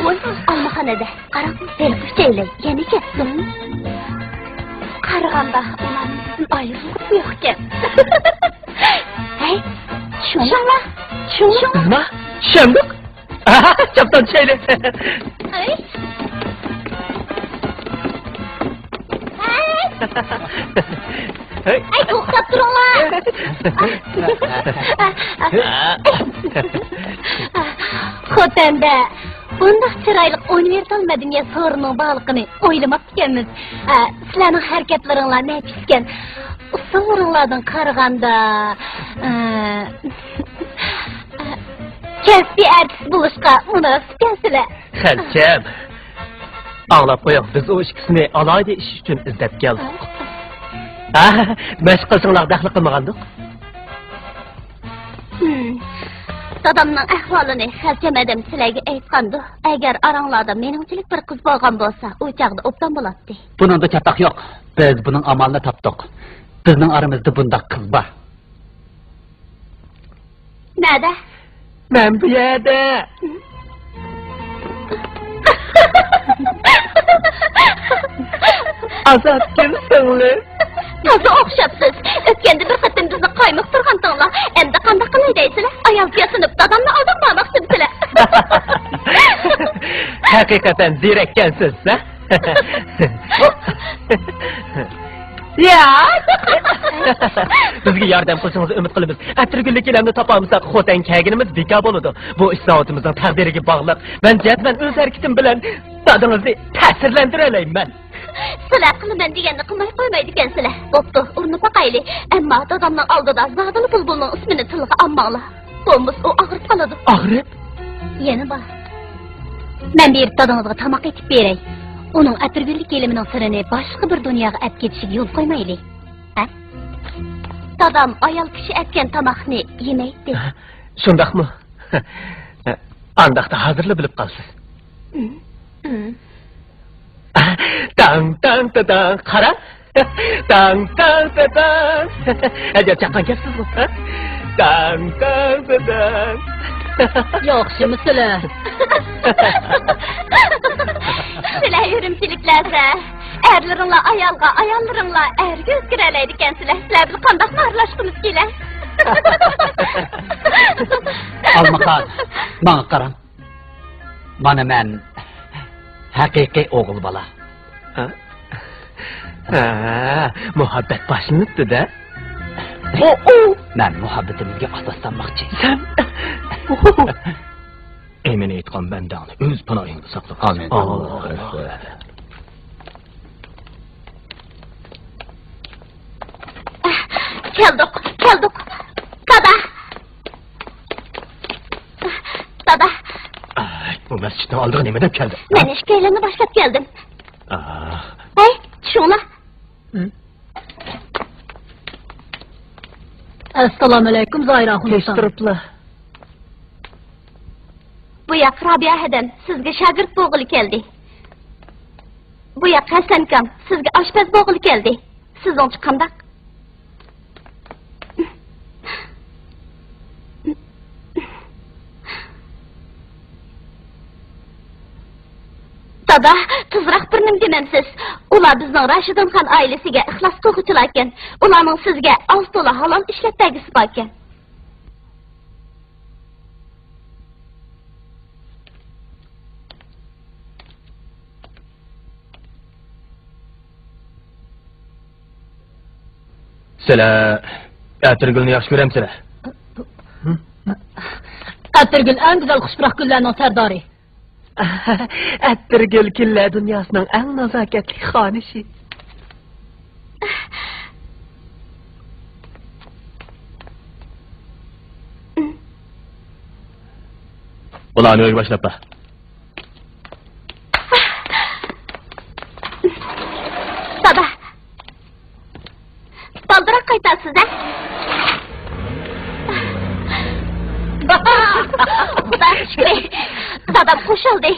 Voy, almaxonada qarang, telefon cheylay, yana ketdim. Qaraganda ularning ayrılık yo'q ekan. Hey, shunma? Nima? Shamdiq? Chapdan cheylay. Hey. Ay to'xtab turinglar. Xotanda bundoq chiroyli universal madaniyat so'rining borligini o'ylamabganmiz. Sizlarning harakatlaringlar nafiskan. So'ringlardan qaraganda kasbiy artist bo'lishga munosibsizlar. Xalcham. Anlab qo'ying, biz o ikkisini alayda ish uchun izlab keldik. Mashq qilsanglar daxli qilmagandik. Dadamning ahvolini Xalcham adam sizlarga aytgandi. Agar aranglarda meningchilik bir qiz bo'lgan bo'lsa, u chaqda obdan bo'ladi. Buningda chatoq yo'q. Biz buning amalini topdik. Bizning aramizda bundaq qiz bor. Nada? Men bu yerda. Azat kimsinglar? Toza o'xshabsiz. O'tganda bir qatim bizni qaymoq turgandinglar. Endi qanday qilay deysizlar? Ayol yasinib dadamni aldamamoqchimsizlar. Haqiqatan zirakkansiz, ha? Ya. Bizga yordam qilsangizni umid qilamiz. Atirgullik kelamni topamizsak, xo'tan kaginimiz bekor bo'ladi. Bu islohotimizni taqdiriga bog'liq. Men jadvan o'z harakatim bilan dadingizni ta'sirlantira olayman. Sizlar qilaman deganni qilmay qo'ymaydi ekansizlar. Bo'pti, urinib boqaylik. Ammo dadamning oldida Zadil bulbulning ismini tilga olmanglar. Bo'lmasa u og'rib qoladi. Og'rib? Yana bor. Men bir dadamga tamoq etib beray. Uning atirgullik kelimining sirini boshqa bir dunyoga olib ketishiga yo'l qo'ymaylik. Ha? Dadam ayol kishi aytgan tamoqni yemaydi. Shundaqmi? Andaqda hozirla bilib qolsiz. Tang tang tang qara. Tang tang tang. Ajab chaqqan gapsizmi? Tang tang tang. Yaxshimisizlar? Sizlar yurimchiliklarda erlaringlar ayolga, ayollaringlar erga o'zgaralaydi ekansizlar. Sizlar bilan qanday aralashishimiz kerak? Almaqan, menga qarang. Mana men haqiqiy o'g'il bola. Muhabbat boshlanibdi-da. Men muhabbatimizga asoslanmoqchi. Sen emin aytgan bandani o'z panohingda saqla. Amin. Allohu akbar. Keldik. Dada. Bu masjidning oldiga nima deb keldi? Men ishkaylarni boshlab keldim. Hey, tushinglar. Assalomu alaykum Zoira xonum. Kechtiriblar. Bu yoq Robiya hadam sizga shogird bo'g'ili keldi. Bu yoq Hasan kam sizga oshpaz bo'g'ili keldi. Sizningchi qanday? Dada, tezroq bir nim demamsiz. Ular bizning Rashidxon oilasiga ixlos qiluvchilar ekan. Ularning sizga oz to'la halol ishlab bergisi bor ekan. Sizlar atirgulni yaxshi ko'ramsizlar? Atirgul eng go'zal xushbiroq gullarning sardori. Atirgul killa dunyosining eng nazokatli xonishi. Ularni o'yga boshlabpa. Dada. Baldırak qaytasiz, ha? Xudo shukr. Dadam qo'shildi.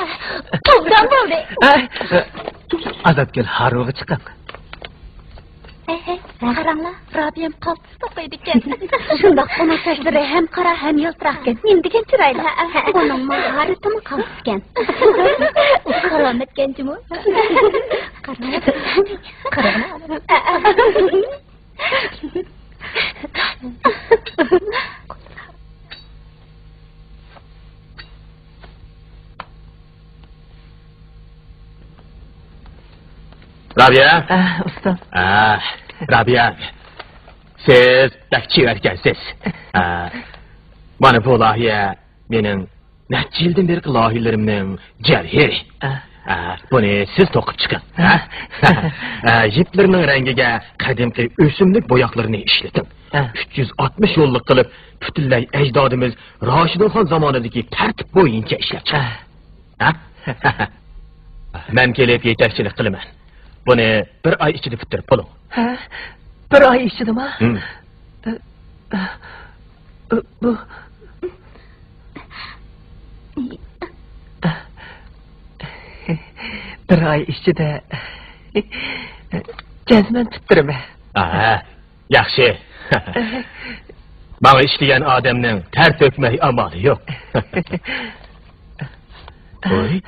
Tug'dan bo'ldi. Azatgul haruvi chiqib. Qaranglar, Robiyam qaltis topaydi ekan. Shundoq uning sochlari ham qora ham yaltiroq ekan. Mendigan chiroyli. Uning mahoratimi qaltisgan. Salomat ekanmi? Qarang. Rabia, ustam. Rabia, siz bekçi erkensiz. Bana bu lahiye benim neçə yıldan beri lahilerimden cevheri. Bunu siz tokup çıkın. Jiplerinin rengiga kadimki ösümlük boyaklarını işletin. 360 yollik kılıp bütünlay ecdadımız Raşidun Han zamanındaki tertip boyunca işlep. Ben kelip yetekçilik kılıman. Bunu bir ay içinde bitirip bulun. Bir ay içinde mi? Bu... Bir ay içinde... Cezmen tutturma. Yaxşı. Bana işleyen adamın ter dökmeyi amalı yok. Oy.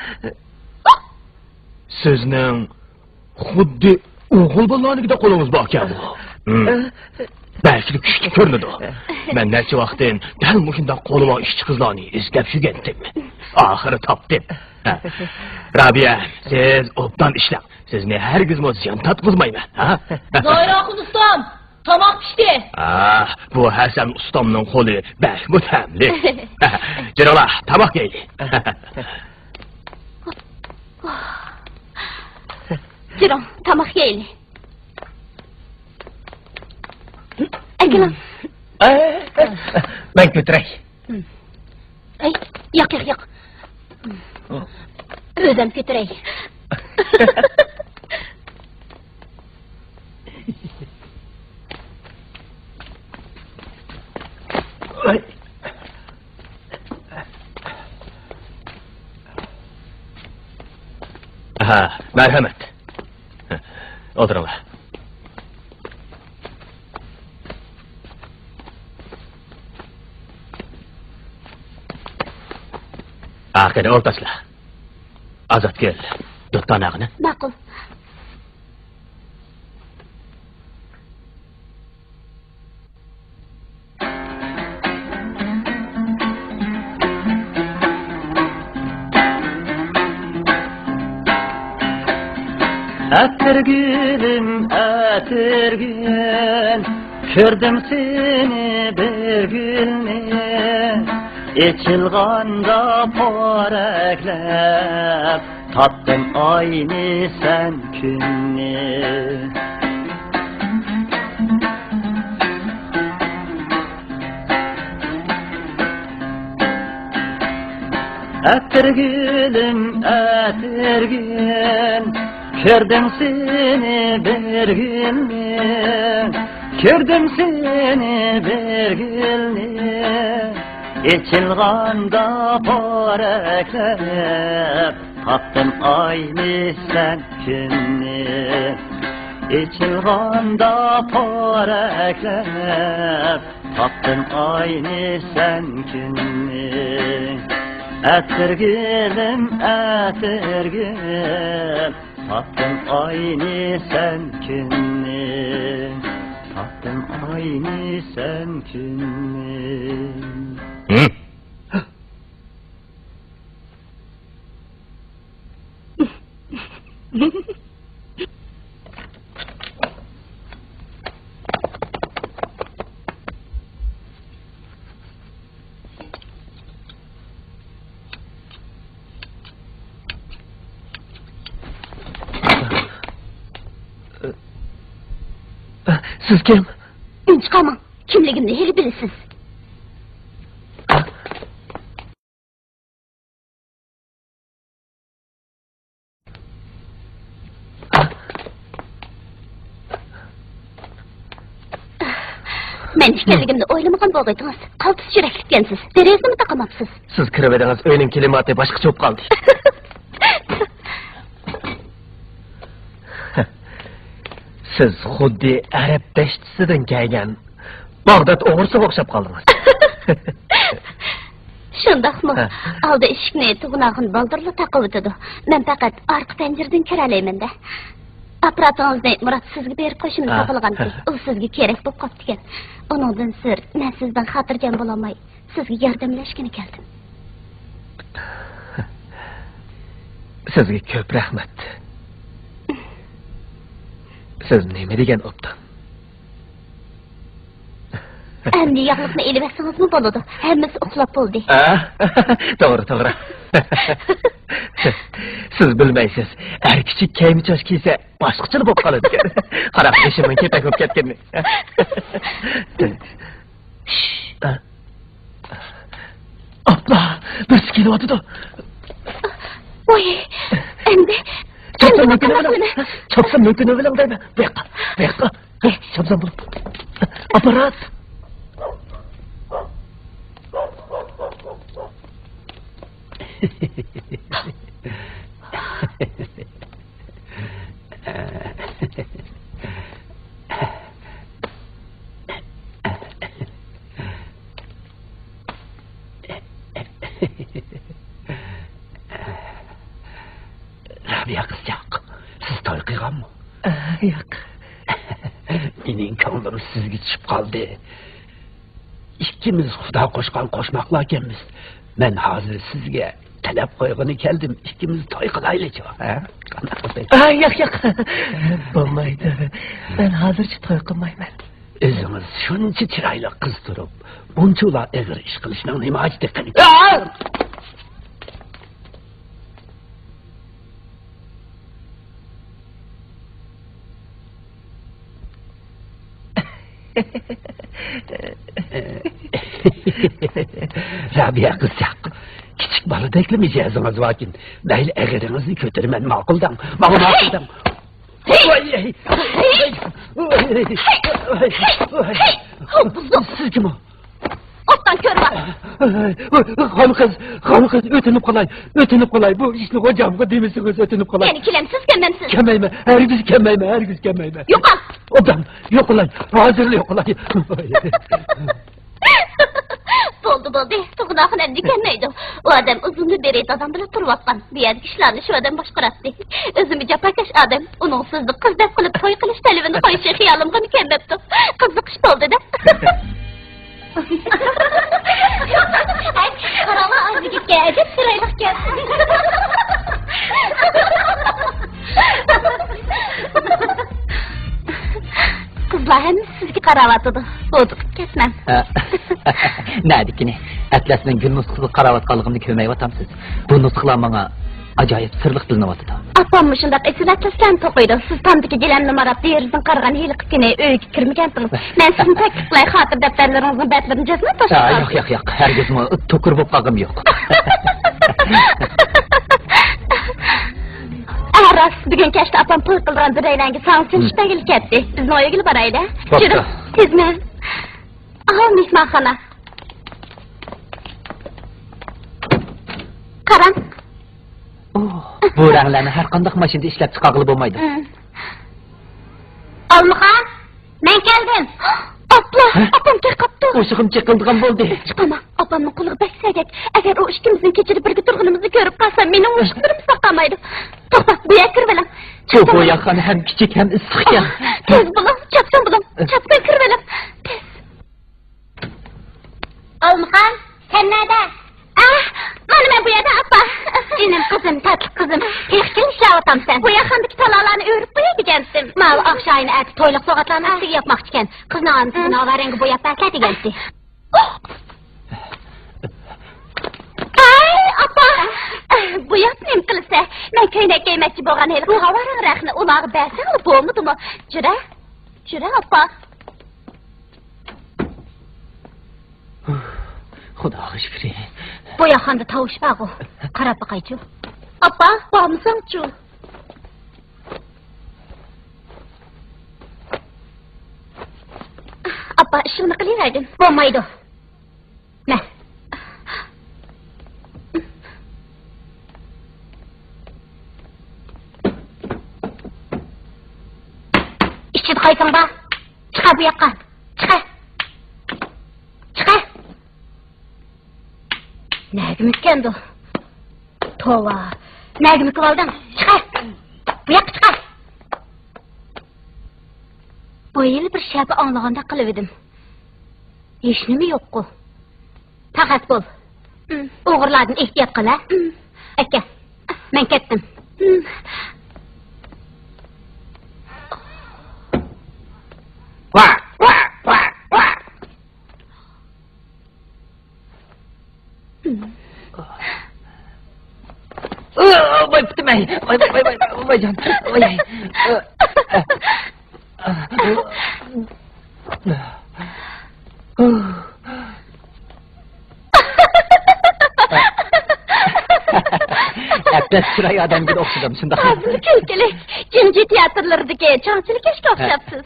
Sizning xuddi o'g'il bolalarnikida qo'lingiz bor ekan. Belki kuchli ko'rinadi. Men necha vaqtdan dal mushunda qo'lima ishchi qizlarni izlab yurgandim. Oxiri topdim. Rabia, siz obdan ishlang. Sizni hargiz ziyon tatqizmayman. Zoyroqin ustam, tomoq pishdi. Bu Hasan ustamning qo'li bak mutamli. Jirola, tomoq yeyli. Jiron, tomoq yeyli. Akalam. Ben götürey. Ay, yo'q. O'zim ko'taray. Merhamet. Oturunlar. Qani o'rtaslar. Azat kel. Do'ttanag'ini. Ma'qul. Atirgülüm, atirgül, gördüm seni bir gülni, içilganda poraklap, tattım aynı sen günni. Atirgülüm, atirgül, gördüm seni bir günni, gördüm seni bir günni, içilganda poraklap, tattım aynı sen günni, içilganda poraklap, tattım aynı sen günni. Atirgülüm, atirgül, tattım aynı sen günni, tattım aynı sen günni. Siz kim? Chiqaman. Kimligimni hali bilasiz. Men ekanligimni o'ylamagan bo'g'aydingiz. Qaltis yuraklikkansiz. Derazani taqamabsiz. Siz kirib edingiz, o'yning kelimati boshqacha bo'lib qoldi. Siz xuddi arab dashtisidan kelgan Bag'dod o'g'risiga o'xshab qoldingiz. Shundaqmi? Oldi eshikni tug'nog'in baldirli taqib o'tadi. Men faqat orqa panjaradan kira olaman-da. Aparatingizni Murat sizga berib qo'yishimni topilganki, u sizga kerak bo'lib qopti ekan. Uningdan sir, men sizdan xotirjam bo'la olmay, sizga yordamlashgani keldim. Sizga ko'p rahmat. Siz nima degan obdan? Endi yağlıqni elib etsinizmi bo'ladi? Hammasi uxlab bo'ldi. To'g'ri. Siz bilmaysiz, er kichik kiyim chosh kiysa boshqacha bo'lib qoladi ekan. Qarab, ishimning kepak bo'lib ketganmi? Abla, bir kelyapti-da. Voy, endi Chopsam mumkin bilan deymi? Bu yoqqa. Chopsam bo'lib. Apparat. Rabia qizchaq, siz to'y qilganmi? Yo'q. Mening ko'nglim sizga tushib qoldi. İkimiz Xudo qo'shgan qo'shmoqlar ekanmiz. Men hozir sizga talab qo'ygani keldim. İkimiz to'y qilaylik-chi, ha? Qanday qilsak? Yo'q. Bo'lmaydi. Men hozircha to'y qilmayman. O'zingiz shuncha chiroyli qiz turib, buncha ular egri ish qilishning nima hojati qani? Rabia qizchaq, kichik boladekli mijozimiz vakin. Mayli egringizni ko'tarman ma'quldan. Ma'quldan. Siz kim o? Otdan körme. Hanım kız, ötünüp kolay. Bu işini hocamga demişsiniz, ötünüp kolay. Yani kilemsiz kemmemsiz. Kemmeyme, hergiz kemmeyme. Yok al. Obdan, yok kolay, hazırlı yok kolay. Bo'ldi. Tug'unoqni endi kelmaydi. U odam uzunni beraydi odam bilan turibotgan. Bu yerda ishlarni shu odam boshqaradi. O'zimni japakash odam. Uning sizni qiz deb qilib to'y qilish talabini qo'yishi xiyolimga kelmabdi. Qiziqish bo'ldi-da. Qarama o'ziga keldi, chiroyli keldi. Kızlar hem sizga qarayotdi. O'tiqib ketmam. Nadikini Atlasning gul nusxasida qarayotganligimni ko'rmayapamsiz. Bu nusxalar menga ajoyib sirliq bilinyapti. Apammi shundaq eslatlasam to'qiydi. Siz tamdiki gilamni marab derizdan qaragan heliqkini uyga kirmagansiz. Men sizni takliflay xotir daftarlaringizni batlarini jazma tashlab. Yo'q. Hargizmi to'kur bo'lib qolgim yo'q. Aras bugun kashda apam to'y qilgan biraylarga sansin ishtagil ketdi. Bizni oyga boraydi. Yurib, tezman. Mehmonxona. Qarang. Bu ranglarni har qanday mashinada ishlab chiqarib bo'lmaydi. Olmuxan, men keldim. Abla, apam chiqibdi. O'shig'im chiqildigan bo'ldi. Chiqama, apamning quliga baksagak. Agar u ikkimizning kechirib birga turganimizni ko'rib qolsa, mening o'shqirim saqamaydi. To'xta, bu yerga kir bilan. Bu yoqani ham kichik ham issiq ekan. Tez bo'ling, chapsan bo'ling. Chapsan kir bilan. Tez. Olmuxan, sen nerede? Mana men bu yerda apa. Inim kızım, tatlı kızım. Tehkin işlavatam sen. Bu yaqandaki talalarni o'rib qo'yadigansiz. Mal oqshayni ati to'yliq so'g'atlarni ustiga yapmoqchi ekan. Qizni onasini ovarangi bo'yab taslat degansiz. Apa. Bu yapnim qilsa, men ko'ylak kiymoqchi bo'lgan hali qavarang raqni ularga bersang bo'lmadimi? Jira, apa. Xudoga shukr. Bu yaqanda tovush baqu. Qarab boqaychi. Apa, bormisan-chu? Apa, ishimni qilaverdin. Bo'lmaydi. Ne? İşçi qaysan ba? Chiqa bu yoqqa. Chiqa. Nagim ekandu. Tova. Nagim qildim. Chiqa. Bu yoqqa chiqa. Bu yil bir shabi anlaganda qilib edim. Hech nima yo'q-ku. Faqat bo'l. O'g'irlardan ehtiyot qil, ha? Men ketdim. Vay bitirmeyin. Vay can. Vay. Әптәс шырай адам gibi okşadım şunda. Hazır külkülük. Cinci tiyatrolardaki çancılık eşki okşapsız.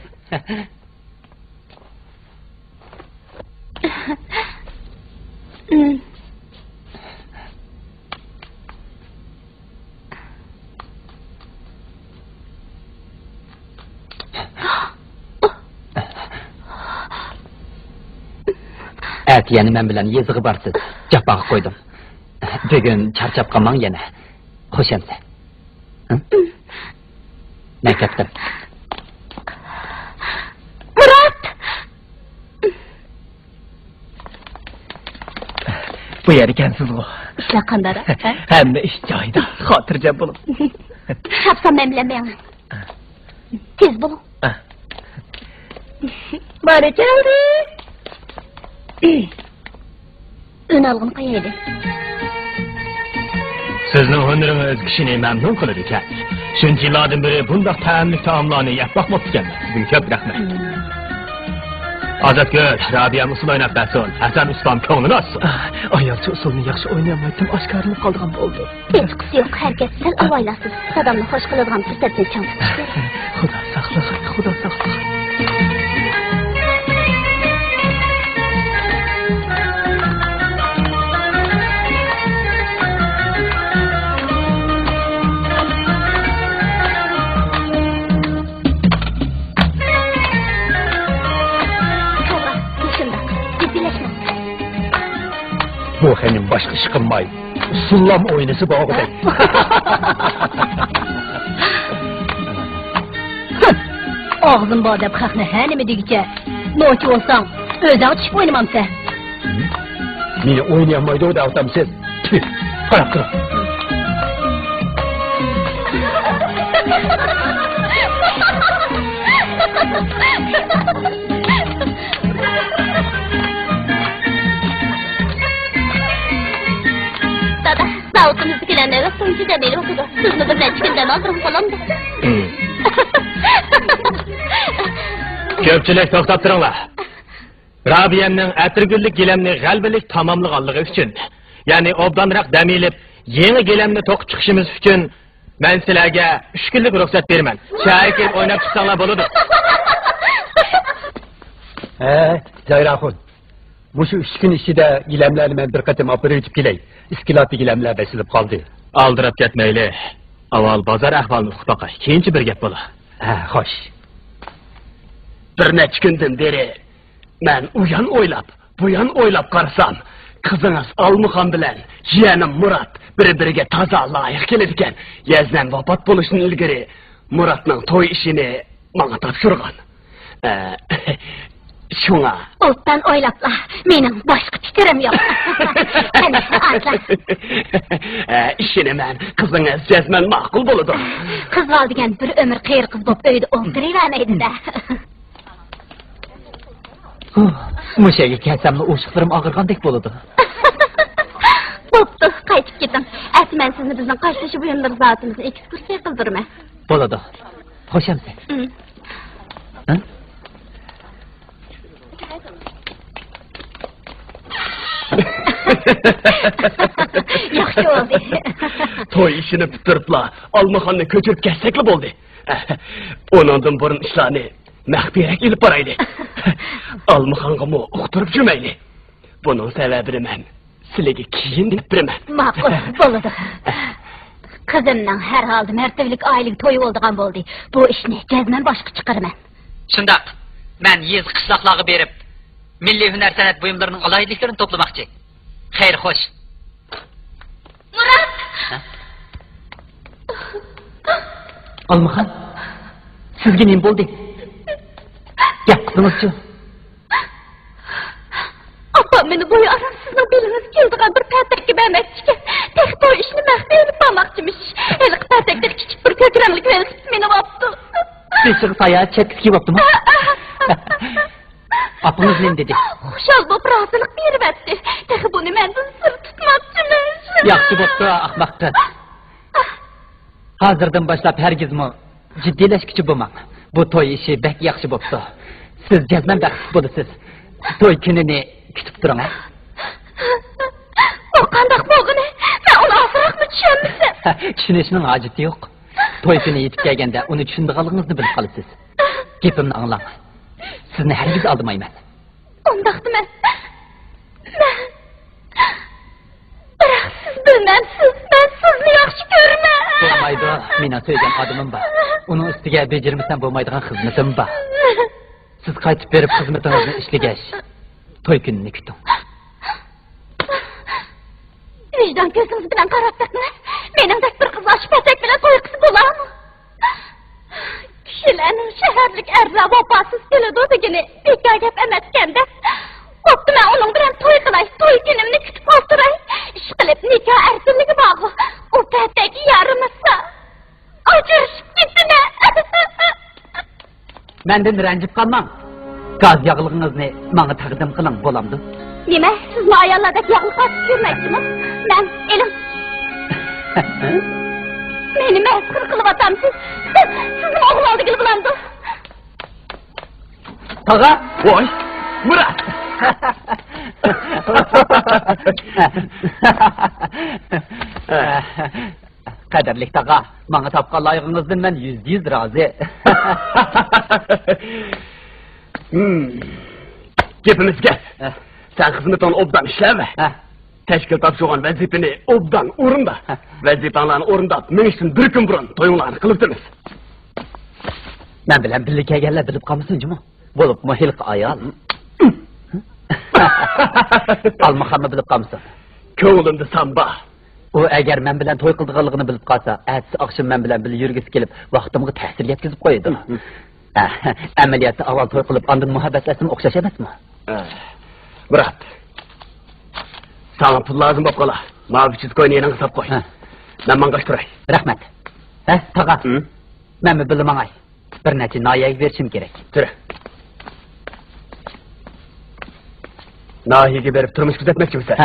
Әтияны мен білән езіғі барсыз. Жаппаға қойдым. Бүгін чарчап қалмаң yana. Хош әмсі. Мен кеттім. Murat! Bu yer ekansiz o. İşler qandara. Hamma ish joyida, xotirjam bo'lib. Şapsam men bilan men. Tez bo'lin. Bari chaldi. Ön algın qayerda? Sizning huneringiz kishini mamnun qiladi ekan. Shuncha yillardan beri bundoq ta'amli taomlarni yeb boqmoqchi ekanman. Sizga ko'p rahmat. Azatgul, Rabia usul o'ynab bersin. Hasan Ustam ko'nglini olsin. Ayolchi usulni yaxshi o'ynayolmaydim, oshkorinib qolgan bo'ldi. Hech qisi yo'q, herkes sal avaylasiz. Dadamni xo'sh qiladigan fursatni chang tutish kerak. Xudo saqlasin, xudo saqlasin. Bu benim başka çıkınmay. Sullam oynası bağıdır. Ağzın bağda bıxaqını hənimi degice. Noki olsan, özəq çıkıp oynamam sen. Meni oynayamaydı o da adam siz. Tüh, qaraq qıraq. Dada, davutumuzu gelenlere sonucu demeli okudu. Sizni bir neçə gündən aldırım falandı. Ko'pchilik to'xtab turinglar. Rabiyaning atirgullik gilamni g'albalik tamomlaganligi uchun, ya'ni obdanroq dam ilib, yangi gilamni to'qib chiqishimiz uchun men sizlarga 3 kunlik ruxsat beraman. Shahar o'ynab chiqsanglar bo'ladi. Zayraxun. Muşu 3 gün içinde gilemlerini ben bir katım apırı içip geley. İskilatlı gilemler besilip kaldı. Aldırıp ketmeyli. Aval bazar ahvalını uqtaqay. Keyinchi bir gap bo'la. Xoş. Bir necha kundan beri men uyan o'ylab, buyan o'ylab qarasam, qizingiz Almuxon bilan jiyanim Murat bir-biriga toza loyiq keladi ekan. Yazdan vafot bo'lishidan ilgari Muratning to'y ishini menga topshirgan. Şuna. Ottan oylapla, mening boshqa fikrim yo'q. Ana atlas. İşini men qizingiz jazman ma'qul bo'ladi. Qiz oldigan bir umr qiyr qiz bo'lib uyda o'ltiravermaydi-da. Mushaga kelsamni o'shiqlarim og'irgandek bo'ladi. Bo'pti, qaytib keting. Asman sizni bizning qaytishi buyumlar zotimizni ekskursiya qildirman. Bo'ladi. Xo'shamsiz. Yaxshi oldu. To'y ishini bitiribla Almuxonni ko'chirib ketsak bo'ldi. Onundan burun ishlarni maxfiyak ilib boraylik. Almuxonga uqtirib yurmayli. Buning sababini men sizlarga keyin deb beraman. Ma'qul, bo'ladi. Qizimning har holda martabalik oylik to'yi bo'ldigan bo'ldi. Bu ishni jazman boshqa chiqaraman. Shundaq. Men yez qishloqlarga berib, milliy hunar san'at buyumlarining alayliklarini to'plamoqchi. Xeyr, xo'sh. Murat! Almuxon, sizga nima bo'ldi? Gap qilingchi. Apam meni bo'yi aram sizning belingiz keldigan bir patakka bermoqchi. Tek to'y ishni maxfiy olib bormoqchimish. Eliq patakda kichik bir ko'k rangli velosiped meni olibdi. Beshig' soya chetkisi kiyibdimi? Apınız ne dedi? Xuşal bu razılık beribətdi. Təxi bunu məndən sır tutmaqçımız. Yaxşı boptu, ahmaq qız. Hazırdan başlap hergizmi ciddileşkici bulmam. Bu toy işi bek yaxşı boptu. Siz cezmen bəxtsiz bolısınız. Toy gününü kütüp durun, ha? O qandaq bolğunu? Mən onu asıraqmı düşənmisən? Düşünüşünün acıtı yok. Toy günü yetip gelgende onu düşündüğalığınızı bilip kalırsınız. Gepimni anlang. Sizni hergiz aldımayman. Ondaqdı mən. Bırak siz bilmemsiz. Ben sizni yaxşı görməm. Olmaydı. Mina söyleyen adımım var. Onun üstüge becermişsen bulmaydıgan hizmetim var. Siz kaytıp verip hizmetinizni işlegeç. Toy gününü kütün. Vicdan gözünüz bilen qaratdıqmı? Menimdek bir kız açıp etek bile toyqısı bulamı? Kişilerin şehirlik erza vapasız gülüdü degini bekar gep emetkende. Koptu ben onun bilen toy kılay, toy günümünü kütüp altıray. İş kılıp nikah ersinligi bağı. O pətteki yarımızsa. Acırışıp gitine. Menden rencip kalmam. Gaz yağlığınızını bana takdim kılın bolamdı. Nime? Siz mi ayarladık yağlık açıp görmeksiniz? Ben elim. Beni mezkır kılıp atamsız. Sizin oğul aldı gül bulandı. Tağa! Oy! Murat! Kaderlik tağa, bana tapka layığınızdan ben %100 razı. Gepimiz gel. Sen hizmetten obdan işleme. Teşkil tapşıgan vazifeni obdan orunda. Vazifanlarını orunda men için bir gün burun toyunlarını kılıptınız. Ben bilen birlikte gelle bilip kalmışsın mu? Bolup mu hilk ayal? Almakamı bilip kalmışsın. Köğülümde samba. O eğer ben bilen toy kıldığılığını bilip kalsa, ertesi akşam ben bilen bile yürgüsü gelip vaxtımı tehsir yetkizip koydu. Ameliyatı aval toy kılıp andın muhabbetlesin okşaş emez mi? Murat. Sana pul lazım bop kala. Mavi çiz koyun yenin hesap koy. Ben mangaş duray. Rahmet. Tağa. Ben mi bilim anay? Bir neçe nayayı verişim gerek. Türe. Nahiye'ye verip turmuş gözetmekçi misin?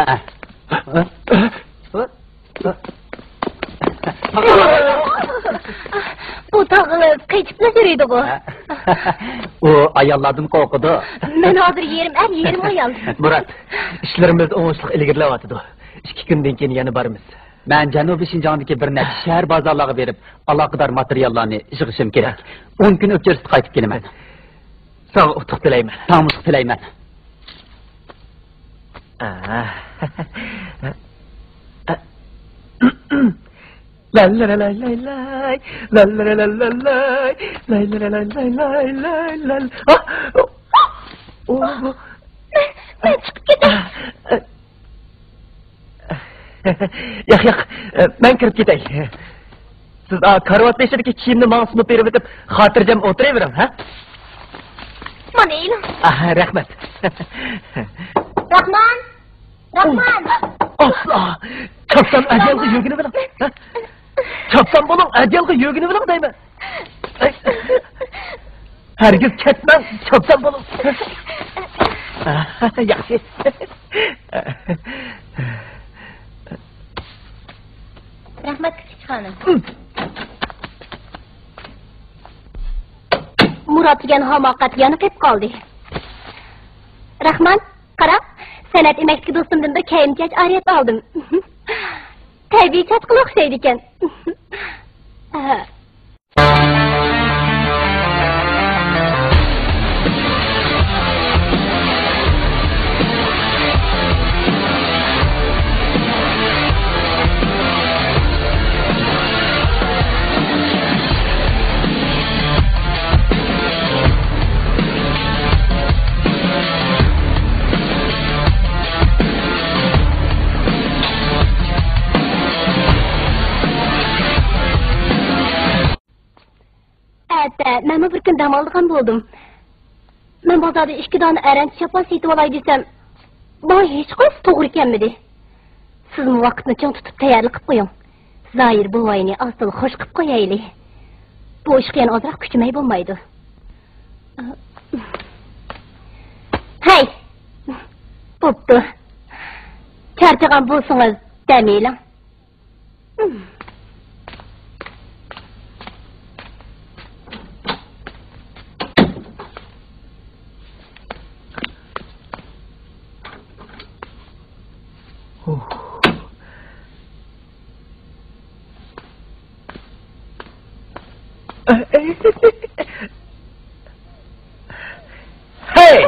Bu tağılıp kayıtıpla yürüydü bu. O ayarladım kokudu. Ben hazır yerim ayal. Murat, işlerimiz oğuşluk ilgirle vatıdı. 2 günden keyin yana barımız. Ben Janubi Şinjan'daki bir neçe şehir bazarlığı verip alakadar materyallarını yığışım gerek. 10 gün öpçersiz kayıtıp gelemen. Sağ utuq dileymen. Sağ utuq dileymen. La la la la la la la la la la la la la la la la la. Ben çıkıp gideyim. Yok, ben kirip gideyim. Siz karvat beşideki kiyimni bana sunup verip edip hatırcam oturayıverim, ha? Bana eğilim. Rahmet. Rahman! Asla! Çapsam acelga yürgünü bilim, ha? Çapsam bunun acelga yürgünü bilim deyim. Hergiz ketmem, çapsam bunun. Yaxşı. Rahmat küçük hanım. Murat degan hamoqat yanib hep qoldi. Rahman, qara, san'at emakli do'stimdan bir kiyimchaç ariyat oldim. Tabiiy chatqil o'xshaydi ekan. Men bir kun dam olgan bo'ldim. Men bozorda 2 dona aranch chopon setib olay desam, bu hech qaysi to'g'ri ekanmidi? Siz vaqtni chang tutib tayyorlik qilib qo'ying. Zoir buvayni asl xush qilib qo'yaylik. Bu ishga yana ozroq kuchmay bo'lmaydi. Hey! Buptu. Charchagan bo'lsangiz, demeyin. Hey!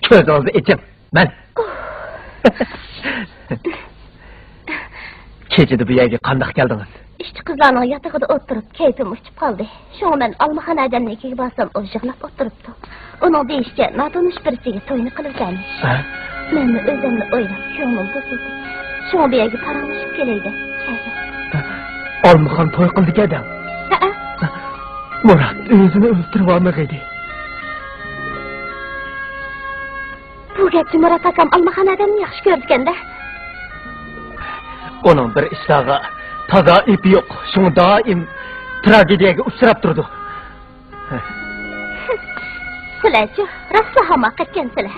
Ko'zingizni ichim. Men. Kechida bu yerga qanday keldingiz? İşte kızlarning yatağıda oturup keyfim uçup kaldı. Şoň men almaxanadannikiga barsam o'zig'lab o'tiribdi. Uning deyishicha, notanish birisiga to'yni qiliblarmish. Men o'zimni o'ylab, ko'nglim buzildi. Şoň bu yerga paranglashib kelaydi. Almaxon to'y qildik adam. Murat o'zini o'ldirib olmag'idi. Bu gapni Murat akam almaxonadanni yaxshi ko'rganda. Onun bir ishlağı taza ipi yok. Şunu daim tragediyaga uchrab turdi. Sizlarchi, rostla hamoq ketgansizlar.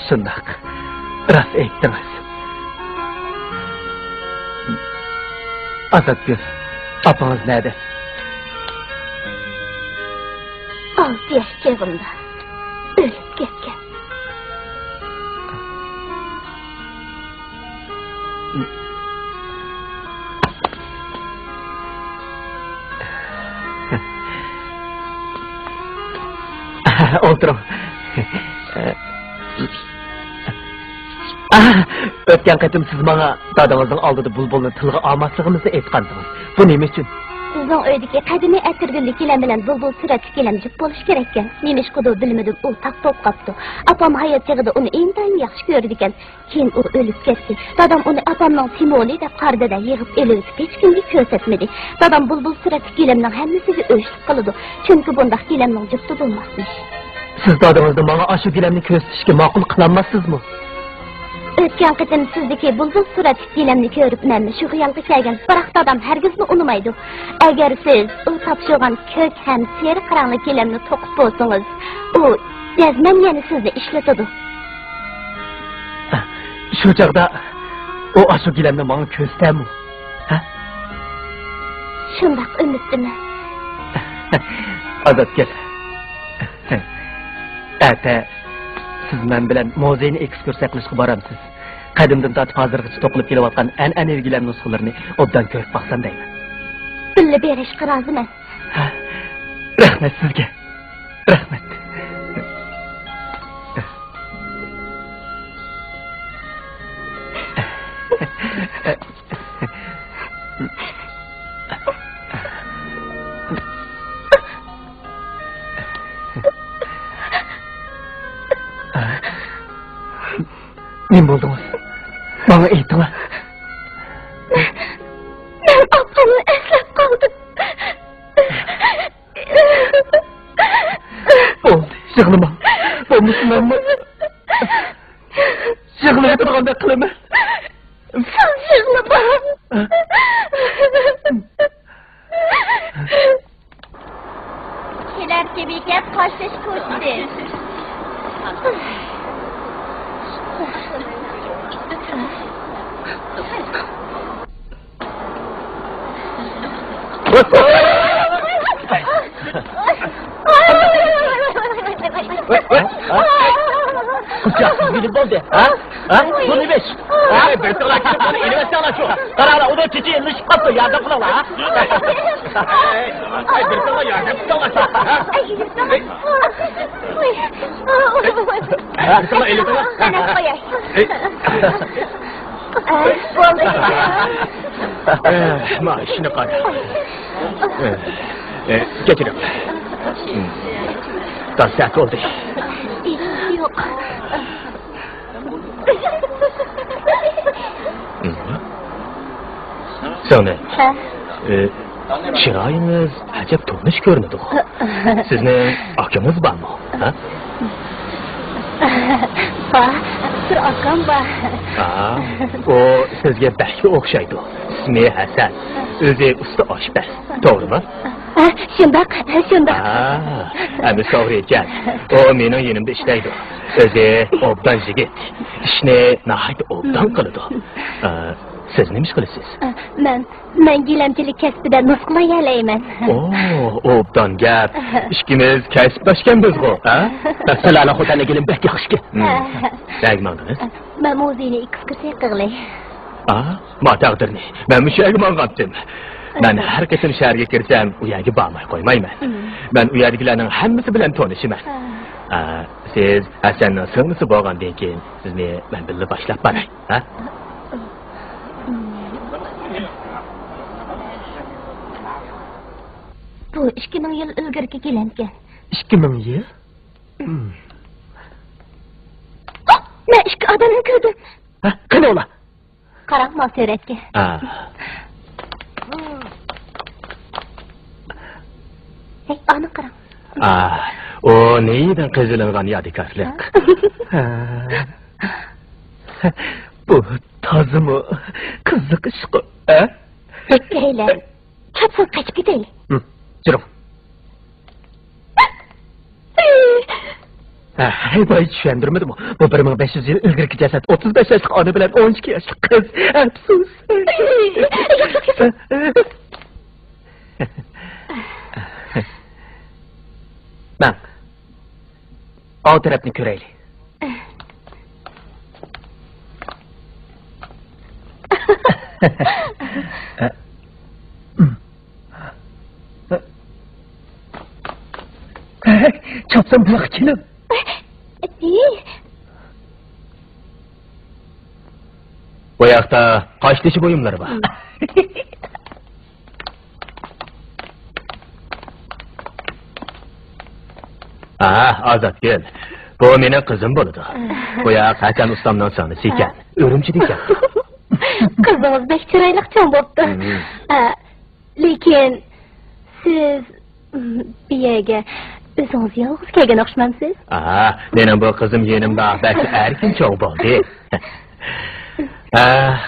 Shundoq. Rost aytdingiz. Azatgul, opangiz nerede? 6 yosh chog'imda o'lib ketgan. O'tiring. O'tgan qatim siz menga dadangizning oldida bulbulni tilga olmasligimizni aytgandingiz. Bu nima uchun? Sizning uydagi qadimiy atirgulli kelam bilan bulbul suratga kelamjik bo'lish kerak ekan. Nemish qudu bilmadim, u taqtoq qapti. Apam hayot chig'ida uni intayin yaxshi ko'rdi ekan. Keyin u o'lib ketdi. Dadam uni apamning simoli deb qardida yig'ib elib hech kimga ko'rsatmadi. Dadam bulbul suratga kelamning hammasiga o'shlik qildi. Chunki bundaq kelamning jufti bo'lmasmish. Siz dadangizni menga ashu kelamni ko'rsatishga ma'qul qilolmaysizmi? O'tgan qatim sizdagi bulbul suratli kelamni ko'rib, men shu xayolga kelgan. Biroq dadam hargizmi unumaydi. Agar siz u topshirgan ko'k ham seri qarangli kelamni to'qib bo'lsangiz, u jazman yana sizni ishlatadi. Shu chaqda o ashu kelamni menga ko'rsatami? Ha? Shundoq umiddiman. Azatgul. Ata siz men bilan muzeyni ekskursiya qilishga boramsiz. Qadimdan tortib hozirgacha to'qilib kelayotgan an'anaviy gilam nusxalarini obdan ko'rib baqsam deyman. Billa berishga roziman. Rahmat sizga. Rahmat. Ne buldunuz? Bana aytыңlar. Ben apamni eslab qoldim. Oldu, yig'lama. Bo'lmasam yig'lab turganda qilaman. Siz yig'lama. Kelar kebiga qoshlash ko'chdi. Kızcağız bilip oldu. Ha? Bu ne beş? Ben sana çıkıp üniversiteye şu. Kararla o da çiçeği yanlış kaptı. Yardım kılala. Ben sana yardım kılala. Ben sana eli kılala. Sana koyar. Maaşını kadar. Getirin. Daha saat oldu. Yok. Sonra, chiroyingiz ajab tanish ko'rinadi. Sizning akangiz bormi? Ha? Bir akam bor. O sizga baxtga o'xshaydi. İsmi Hasan. O'zi usta oshpaz. To'g'rimi? Şundak. Hem soğrayken. O mening yenimde işleydi. Özü obdan jigit. İşini nahayt obdan kılıdı. Siz neymiş kılısınız? Ben gilamchilik kasbida nusxma yalayman. Obdan gap. İşkimiz kasblaşkanmiz go, ha? Sizlarning xo'jaligingiz bek yaxshi. Nega mangdingiz? Men o'zini ekskursiya qilay. Ma taqdirni. Men bu yerga mang'atdim. Ben her kesin şehirge girsem u yerga bormay qo'ymayman. Ben u yerdagilarning hammasi bilan tanishiman. Siz Hasanning singlisi bo'lgandan keyin sizni men birga boshlab boray, ha? Bu 2000 yıl ilgirki kelangan. 2000 yıl? Men ikki odamni ko'rdim. Qani ola? Qaraqma suratga. Hey, ana qarang. O neyden qizilingan yadikarlik? Bu tazımı kızlık işqi, ha? Bekleyle. Çapsın kaçıp gidelim. Yürü. Hey boy düşündürmedim o. Bu 1500 yıl ilgirki ceset 35 yaşlık anı bilen 12 yaşlık kız. Hepsiz. Ben. O tarafını köreyli. Çapsam bulak kilim. Bu yakta kaç dişi boyumları var? Azat gel. Bu mening kızım bo'ladi. Bu yak Hasan ustamdan sonrasi ekan. O'rimchilik ekan. Qizingiz bek chiroyliqchon bo'pti. Lekin siz bu yerga o'zingiz yolg'iz kelgan o'xshamamsiz? Mening bu qizim yenimda balki erkin cho'g' bo'ldi.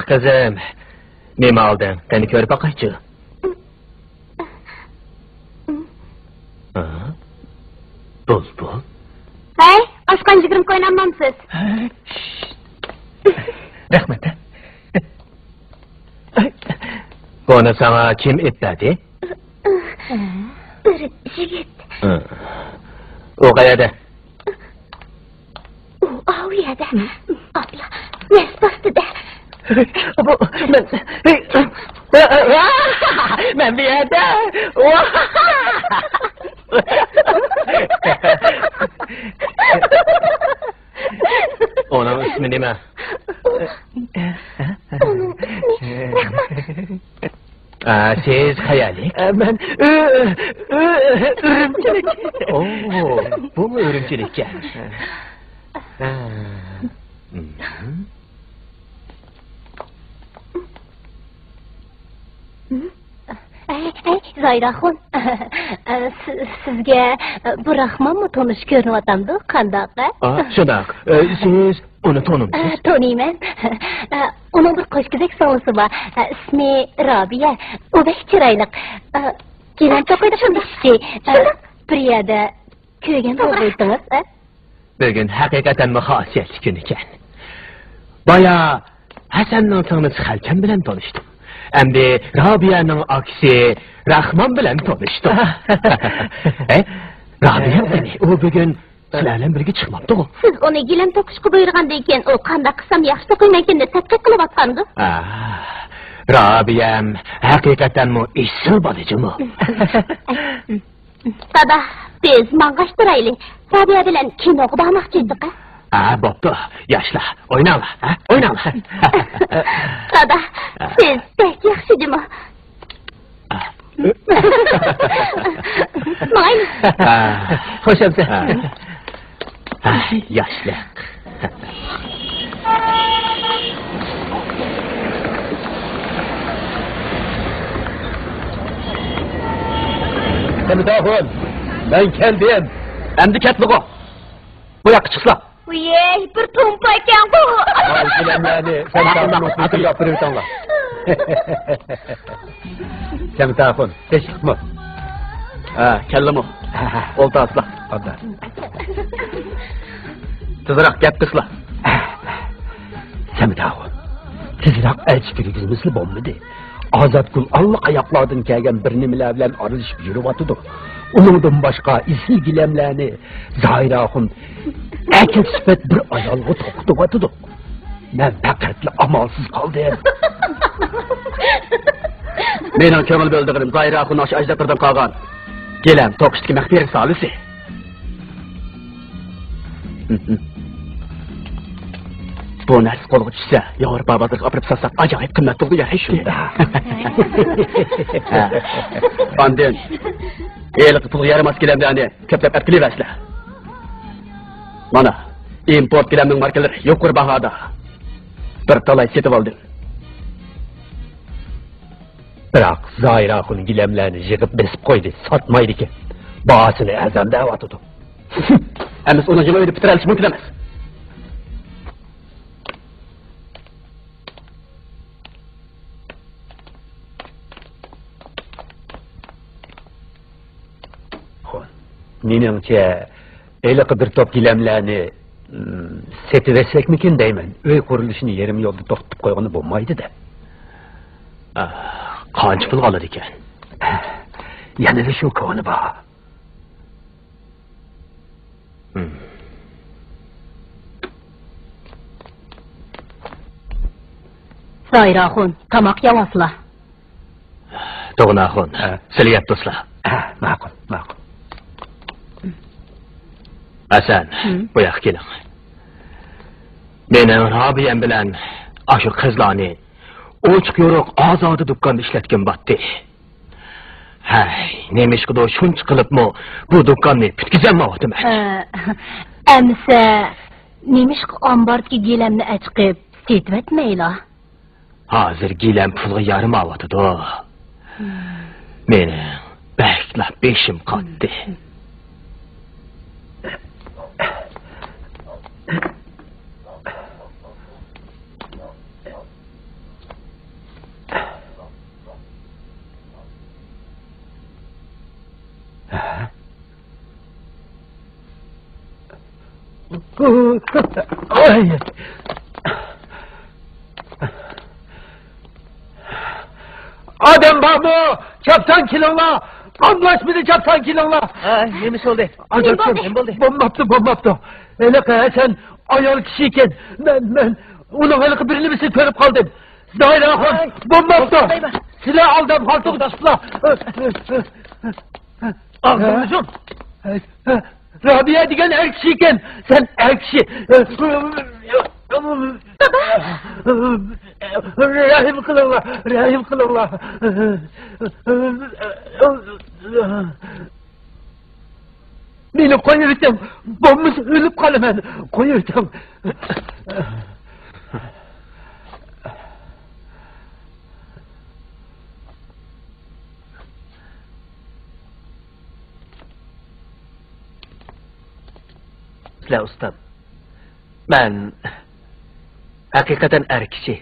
Qizim, nima oldin? Qani ko'rib boqaychi. Bul. Hey, oshqon jigirim qo'ynamamsiz. Rahmat. Buni sana kim etladi? Bir yigit. O qayerda? U oviyada. Abla, nes bastida. Bu men bu yerda. Onun ismi nima? Onun ismi Rahmat. Siz hayalik? Ben örümcelik. Bu mu örümcelik? Zoyraxon, sizga bu Rahmonmi tonish ko'rinyapti, qandoq? Shundoq. Siz uni tanimsiz? Taniyman. Uning bir qo'shkizak singilsi bor. Ismi Robiya. U bek chiroyli. Keyin to'qiyda shundaqchi. Bir yerda ko'rgan bo'ldingiz, a? Bugün hakikaten xosiyatli kun ekan. Baya Hasanning singlisi Xalchan bilan tanishdim. Endi Robiyaning aksi Rahmon bilan tanishdim. Robiya qani? U bugun sizlar bilan birga chiqmabdi-ku. Siz uni gilam to'qishga buyurgandan keyin u qanday qilsam yaxshi to'qiyman deb tadqiq qilyapti. Robiyam haqiqatan mu isil bolajimi? Dada, biz mang'ashtiraylik. Robiya bilan kinoga bormoqchi edik. Bo'pti. Yoshlar, o'ynanglar, ha? O'ynanglar. Dada, siz bek yaxshidimi? Mayli. Xo'shamsa. Yoshlar. Semidahun, ben geldim. Endi ketliqo. Bu yoqqa chiqsla. Uyey, bir tumpa ekan bu. Gilamlarni Semidahun o'tib yopirib o'tanglar. Semidahun, teshikmi? Ha, kellem o. Olta asla. Hadi. Tızırak gap kısla. Sen dağı. Tezrak elçi kirgizmesi bombidi. Azatkul Allah ayaklardan kelgen bir nimeler bilen aralışıp yürüvatıdı. Onundan başka isil gilemlerini Zahirahun erkek süpet bir ayalğı tokutuvatıdı. Ben paketli amalsız kaldım. Menin köngül böldüğüm Zahirahun aşı ajdakırdan kalgan. Gelem tokuştaki mehberi salisi. Bu nersi kolu düşse, yavur babadırg apırıp sasak acayip kımmet oldu ya hiç öyle. Andın, eylik pulu yaramaz gilemlerini köplep etkili vesle. Mana, import gilemnin markaları yokur bahada. Bir talay setip aldın. Bırak Zahirahun gilemlerini yığıp besip koydu, satmaydı ki. Bağısını elzem davatıdı. Emes onu yılı ödü bitireliş mümkün emez. Menimce eylik bir top gilemlerini setiversek deymen. Öy kuruluşunu yerim yolda toxtup koyganı bulmaydı da. Qancha pul qoladi ekan? Yana da shu koni bor. Zahiraxon, tamoq yavasla. To'g'naxon, sizlar yaptıslar. Ma'qul, ma'qul. Hasan, bu yoqqa keling. Meni Robiyam bilan ashu qizlarni ochiq yo'riq ozodi do'konda ishlatgan batdi. Hay, nemishqido shuncha qilibmi bu do'konni bitkizolmayapman. Amsa nemishq ombordagi gilamni achqib setvatmayla. Hozir gilam pulga yarim avotidi. Meni baklab beshim qotdi. Ay. Adem babu, çapsan kilonla. Anlaşmını çapsan kilonla. Neymiş oldu? Acayip bombaptı. Öyle ki sen ayol kişiyken ben onun öyle birini misin görüp kaldım. Zahirahun bombaptı. Silah aldım haltık tasla. Aldın mısın? Rabia diyen er kişiyken sen er kişi. Rahim kılınla. Beni koyursam, bombuz ölüp kalımen. Koyursam. Sizlar ustam. Ben hakikaten er kishi.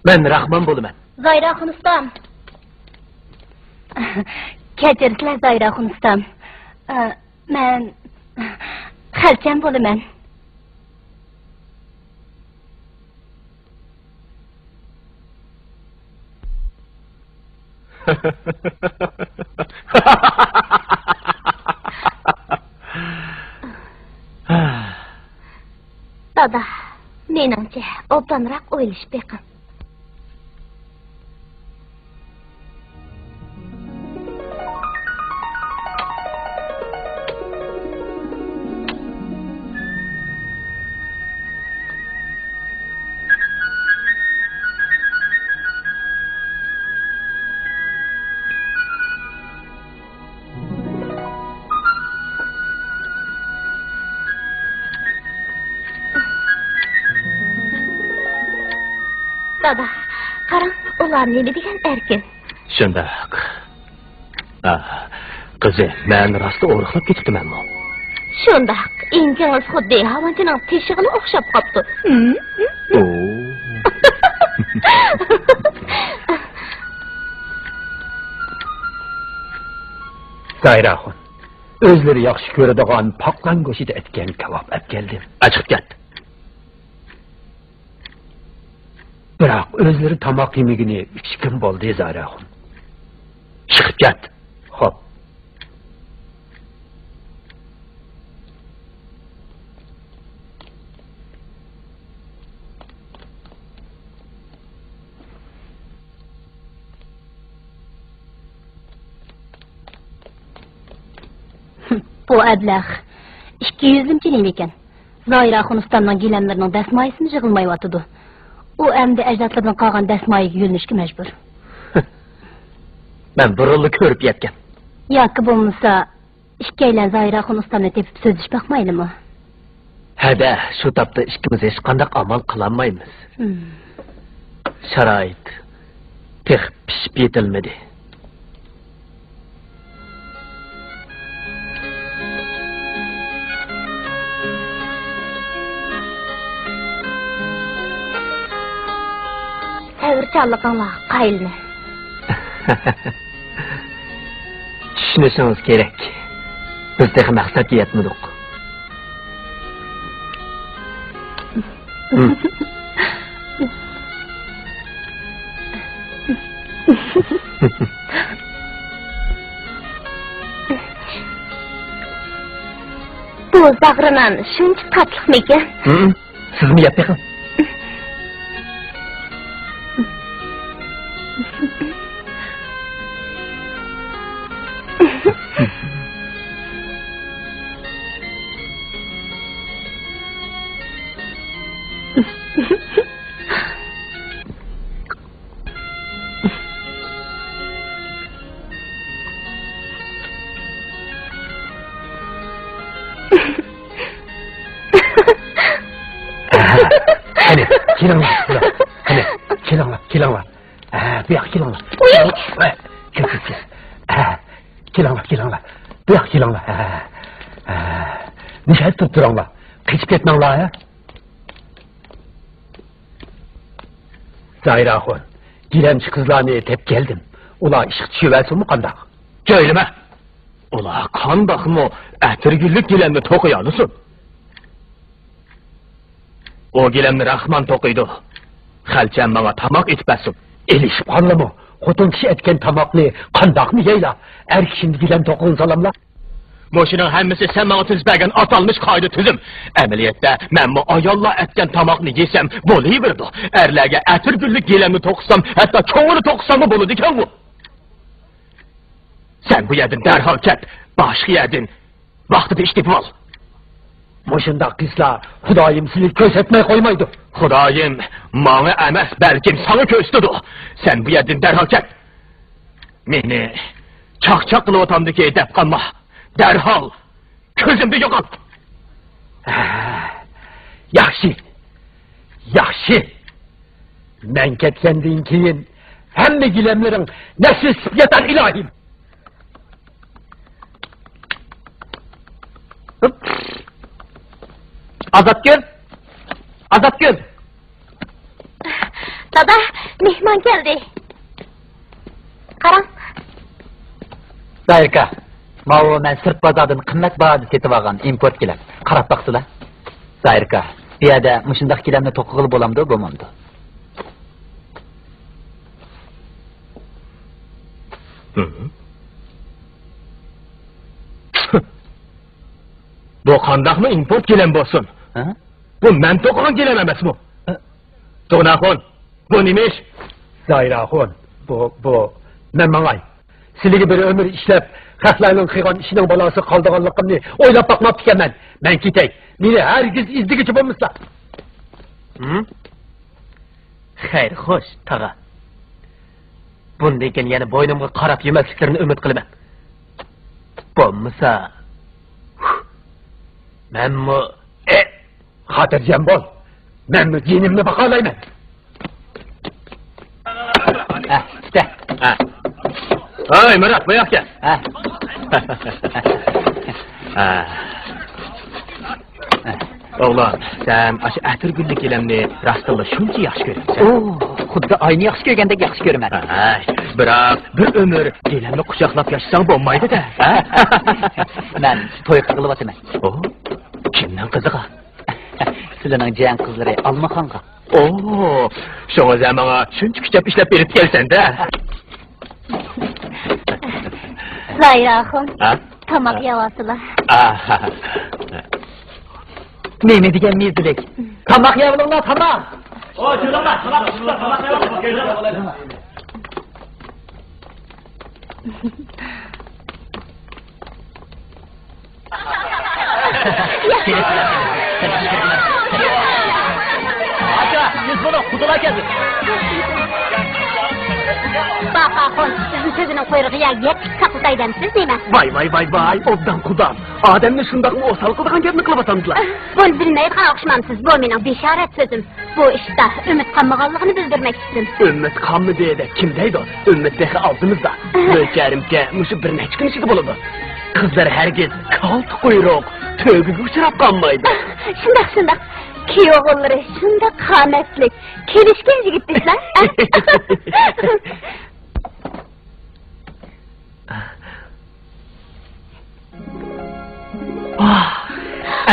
Ben Rahman bo'laman. Zahiraxon ustam. Kechirsizlar Zahiraxon ustam. Men xalchan bo'laman. Dada, menimcha obdonroq o'ylashib beqin. Dada, qarang, ular nima degan erkin? Shundoq. Qizi, men rosti o'riqlab ketibmanmi? Shundoq, ingiz xuddi havanchining teshig'ini o'xshab qopti. Zayraxon, özleri yaxshi ko'radigan poqlan go'shida etgan kebab olib keldim. Chiqib ketdi. Biroq o'zlari tomoq yemagini 3 kun bo'ldi, Zayraxon. Chiqib ketdi. Xo'p. Bu ablah 200-cil ekan. Zayraxon ustamning gilamlarining dasmoyisini yig'ilmayotdi. U endi ajdodlardan qolgan dasmoyiga yo'linishga majbur. Men burilni ko'rib yetgan. Yoki bo'lmasa, ikkalan Zayraxon ustamni tepib so'zish baxmaydimi? Hada, shu topda ikkimiz hech qanday amal qilolmaymiz. Sharoit pixib pishib yetilmadi. Təvirçanlığınla qayılma. Düşünürsünüz gerek. Biz de məqsədə yetmədik. Bu zağrınan şunca tatlık mı ekan? Siz mi yapayım? Hani, kelinglar. Hani, kelinglar. Bu yoqqa kelinglar. Kelinglar. Bu yoqqa kelinglar. Nishayib turibdiringlar. Qechib ketmanglar, ha? Zayraxon, gilamchi qizlarni tep keldim. Ular ishq tushiversinmi qandoq? Joylama. Ular qandoqmi atirgullik gilamni to'qiyolisin. O gilamni Rahman to'qiydi. Xalchan mava tamoq etbasin. Elishib qolimi? Xotin kishi etgan tamoqni qandoqmi yeylar? Er kishini gilam to'qin salamlar. Moşunun hammasi sen bana tizbergen atalmış kaydı tüzüm. Əməliyyətdə mən bu ayollar etken tamakını yesem boluyverdi. Erlerge ətir güllük gelemi toksam, hatta çoğunu toksam mı bolu diken bu. Sen bu yedin derhal ket, başka yedin. Vakti de iştip ol. Moşunda kızlar, Xudayım sizi kösetmeye koymaydı. Xudayım, bana emes belkim sana köstüdü. Sen bu yedin derhal ket. Meni çak kılı otamdaki edep kalma. Derhal közümde yok al. Yaxşı. Men ketkendiğin keyin hemme gilemlerin nefis yeter ilahim. Azatgül. Dada, mehman geldi. Qaran. Zayirka. Mao men sırt bazardan qimmat bahada setib olgan import gilam. Qarab baqsizlar. Zayirka, bu yerda mushundaq gilamni to'qig'il bo'lamdi, bo'lmamdi. Bu qandaqmi import gilam bo'lsin? Bu men to'qigan gilam emasmi? To'g'naxon, bu nima ish? Zayraxon, bu men mangay. Sizlarga bir ömür ishlab xalqlarning qilgan ishining balasi qoldiganligimni o'ylab boqmabdi ekanman. Men ketay. Meni hargiz izdigichi bo'lmaslar. Xayr, xo'sh, tag'a. Bundan keyin yana bo'ynimga qarab yemasliklarini umid qilaman. Bo'lmasa menmi xotirjam bo'l. Menmi dinimni baholayman. İşte. Ay Murat, bu yoqqa. Oğlan, sen aşı atirgullik gilamni rastilla shuncha yaxshi ko'rasan. Xuddi oyni yaxshi ko'rgandek yaxshi ko'raman. Biroq bir umr gelinni quchoqlab yashasang bo'lmaydi-da. Men to'y qilib Oh, kimning qiziga? Sizlarning jiyan qizlari Almaxonga. Oh, şoňa zamana şuncha kitap ishlab berib kelsan-da. Zayraxon. Ha? Tamaq yavasılar. Neme degan mezdilik? Tamaq yavlanglar, tamaq. O, kelinglar, tamaq yavlanglar. Aka, siz bunu kudular geldi. Baqaxon, sizin sözünün quyruğu yet saqıtaydansız neyme? Vay, obdan kudam. Adamni şundaqmı osal qılgan gapni qilib atamdılar. Bunu bilmeyip oqşmamsız, bu mening bisharat sözüm. Bu işte ümit qanmağanlığını bildirmek istedim. Ümmet qanmı deydi, kim deydi? Ümmet dehi aldığımızda. Mökerimke, muşu bir neçik işidi buludu. Kızlar herkes kalt quyruq, tögüge uçurap qanmaydı. Şundaq. Ki oğulları şunda kametlik. Kelişken yigitmişler.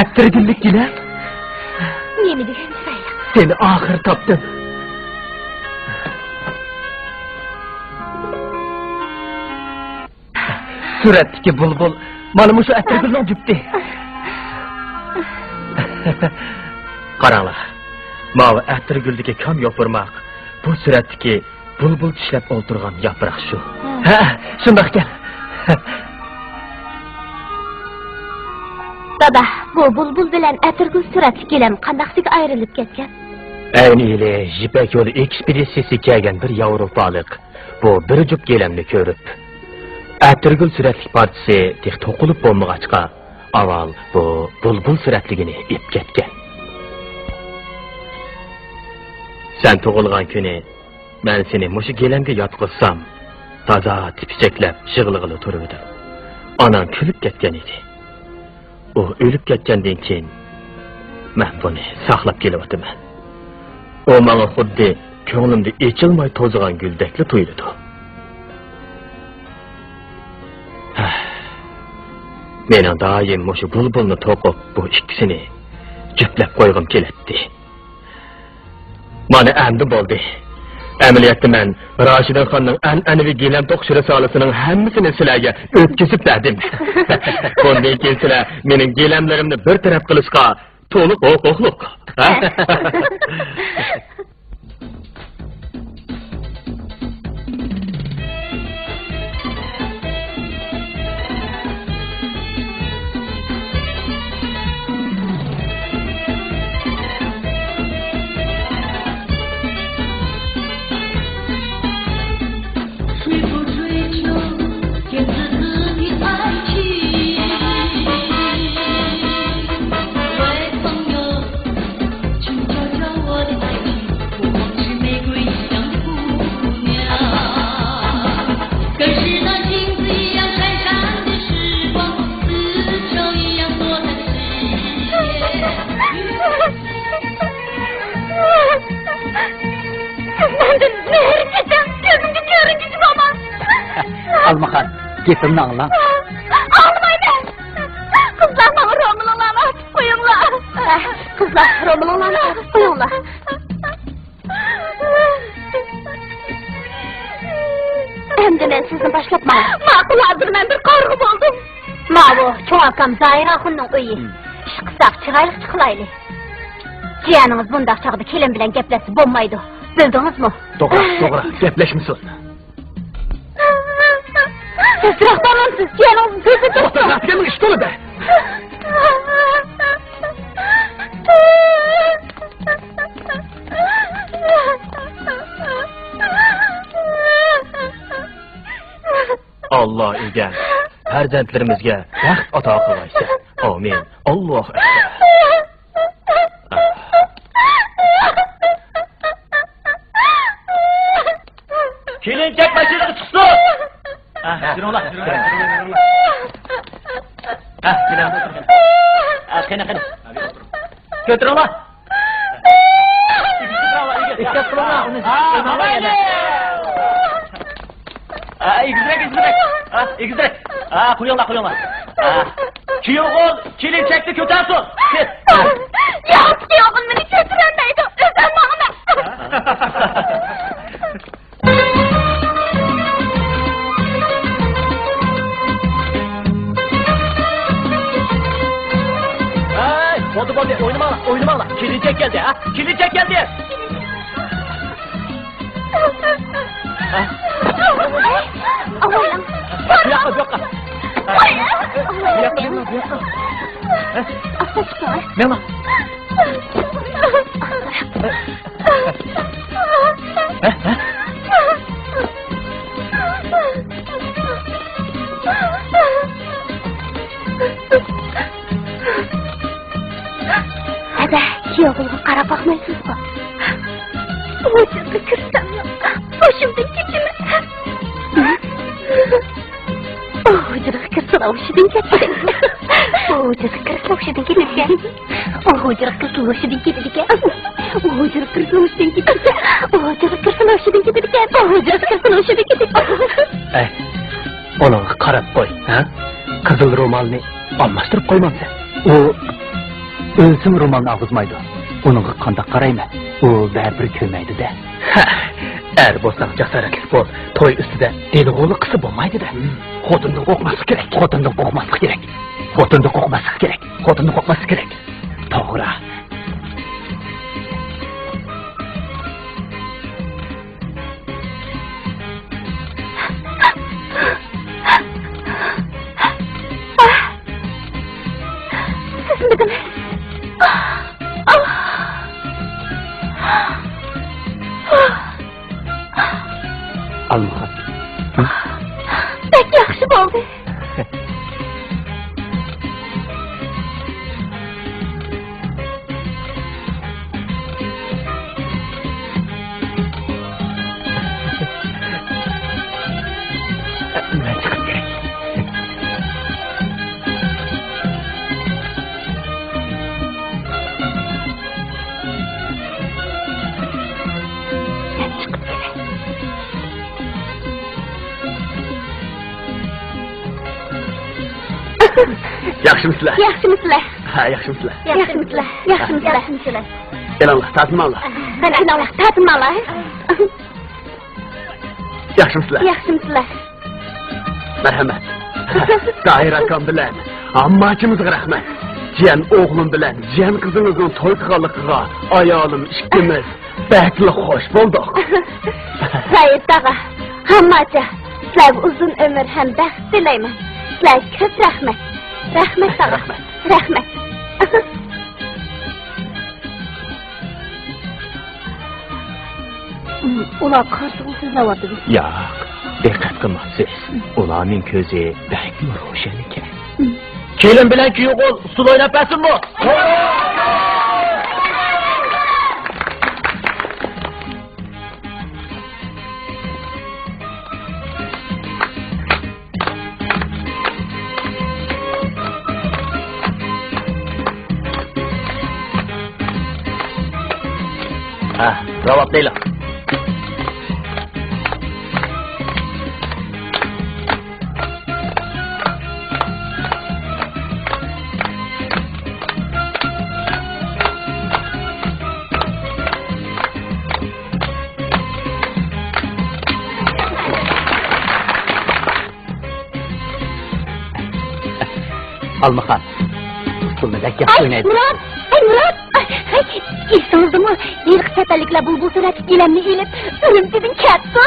Ettirgillik yine. Nemi degen sayla. Seni ahir tapdım. Suratdaki bulbul, malımı şu ettirgillik cüpti. Qaranglar. Mavi atirguldagi kam yopirmoq. Bu suratdagi bulbul tishlab o'ltirgan yaproq shu. Ha, shundoq ekan. Dada, bu bulbul bilan atirgul suratli kelam qandaqsiga ayrilib ketgan? Ayniyle Jipek yolu ekspedisiyasi kelgan bir Yevropalik bu bir jup kelamni ko'rib, atirgul suratli partisi tek to'qilib bo'lmag'achqa, avval bu bulbul suratligini ip ketgan. Sen tug'ilgan kuni men seni mushu kelamga yotqizsam, toza tipichaklab shig'lig'ili turibdi. Onam kulib ketgan edi. U o'lib ketgandan keyin men buni saqlab kelyapman. O menga xuddi ko'nglimda echilmay to'zg'an guldakli tuyuldi. Mening doim mushu bulbulni to'qib bu ikkisini juplab qo'yg'im keladi. Mana endi bo'ldi. Amaliyotda men Rashidin xonning an'anaviy gilam to'qish risolasining hammasini sizlarga o'tkazib berdim. Bundan keyin sizlar mening gilamlarimni bir taraf qilishga to'liq huquqliq. Almaxon, gepimni anglang. Anlamayman. Qizlar bana romanlarni açıp qo'yinglar. Qizlar romanlarni açıp qo'yinglar. Endi men sizni boshlabman. Ma'qullardir, men bir qarg'u bo'ldim. Ma'bu, cho'akam Zayraxonning uyi. Ish qilsak chiroyli chiqlayli. Jiyaningiz bundaq chog'da kelin bilan gaplashib bo'lmaydi. Bildingizmi? To'g'ri, gaplashmisin. Esrahtanımsız, jiyaningizning so'zi turibdi. O'tirgan ish to'ladi. Alloh egan farzandlarimizga baxt ato qilsin. Amin. Alloh akbar. Kelinchak mashinaga chiqsin. Jirolar. Qani. Ko'tiringlar. Ikkita qilaman uni. Egizdirek. Qo'yinglar. Kuyovg'il, kelinchakni ko'tarsin. Yo'q, kuyovg'il meni ko'tarolmaydi. O'zim ma'lum. Oldu oynamala. Kelinchak geldi ha. Kelinchak geldi. Allah'ım. Bu yakka. Mela. Hadi, kuyovg'ilga qarab boqmaysizmi? O'zimga kirsammi? Boshimdan ketimi? O'zimga kirsa o'shidan ketdim. O'zimga kirsa o'shidan ketdim. O'zimga kirsa o'shidan ketdim. O'zimga kirsa o'shidan ketdim. O'zimga kirsa o'shidan ketdim. O'zimga kirsa o'shidan ketdim. Ona qarab qo'y, ha? Qizil ro'molni almashtirib qo'ymamsan. U o'zim ro'molni og'izmaydi. Uningga qanday qarayman? U baribir ko'maydi-da. Er bo'lsang jasoratli bo'l. To'y ustida delg'o'li qilib bo'lmaydi-da. Xotinni qo'rqmaslik kerak. To'g'ri. Almahat. Pek yaxshi bo'ldi. Ben çıkıp gerek. Yaxshimisizlar? Yaxshimisizlar? Ha, yaxshimisizlar. Yaxshimisizlar. Elallah, tatminallah. Ana, tatminallah. Yaxshimisizlar? Marhamat. Tahir akam bilan ammachimizga rahmat. Jiyan o'g'lim bilan jiyan qizimizning to'y qilganligiga ayolim ikkimiz bakli xo'sh bo'ldik. Said tog'a, hammacha sizlarga uzun umr ham baxt tilayman. Sizlarga ko'p rahmat. Rahmat tog'a. Rahmat. Ular qarşımı sizlavadı. Yo'q, diqqat qilmabsiz. Ularning ko'zi bakli ro'shan ekan. Kelin bilan kuyovg'il usul o'ynab bersinmi? Ha, javoblaylar. Almahan. Usulmedek yaxshi o'ynaydi. Murat! Esingizmi? Yilqi chataliklar bulbul so'ratib gilamni elib, o'limchidan ketdi.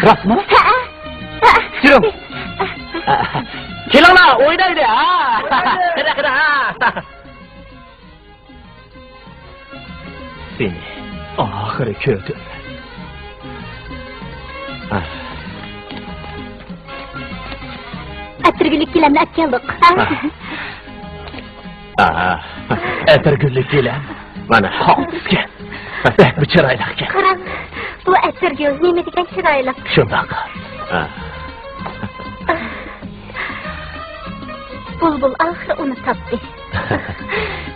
Rostmi? Ha. Jirum. Kelinglar, o'ynaydi. Ha. Qara. Seni oxiri ko'rdim. Atirgülük gilamni atgandik. Atirgullik gilam. Mana hozizga. Bak bu chiroyli ekan. Qarang, bu atirgul nima degan chiroyli. Shundoq. Bulbul oxiri uni topdi.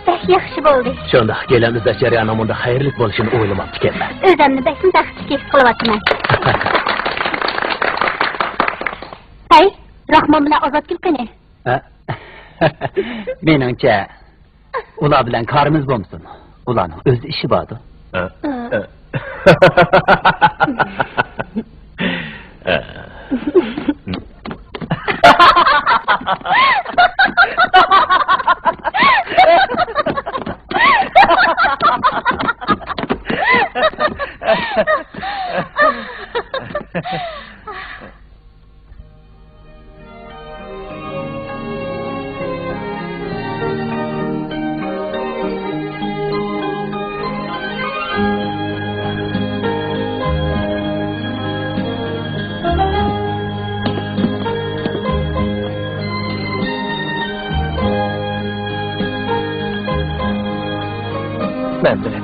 Bak yaxshi bo'ldi. Shundoq kelamizda jarayonning bunda xayrli bo'lishini o'ylamabdi ekanman. O'zimni bakni baxtli qilyapman. Rahmon bilan ozod qilqini. Meningcha, ular bilan karimiz bo'lsin. Ularning o'z ishi bordi. Ben bilen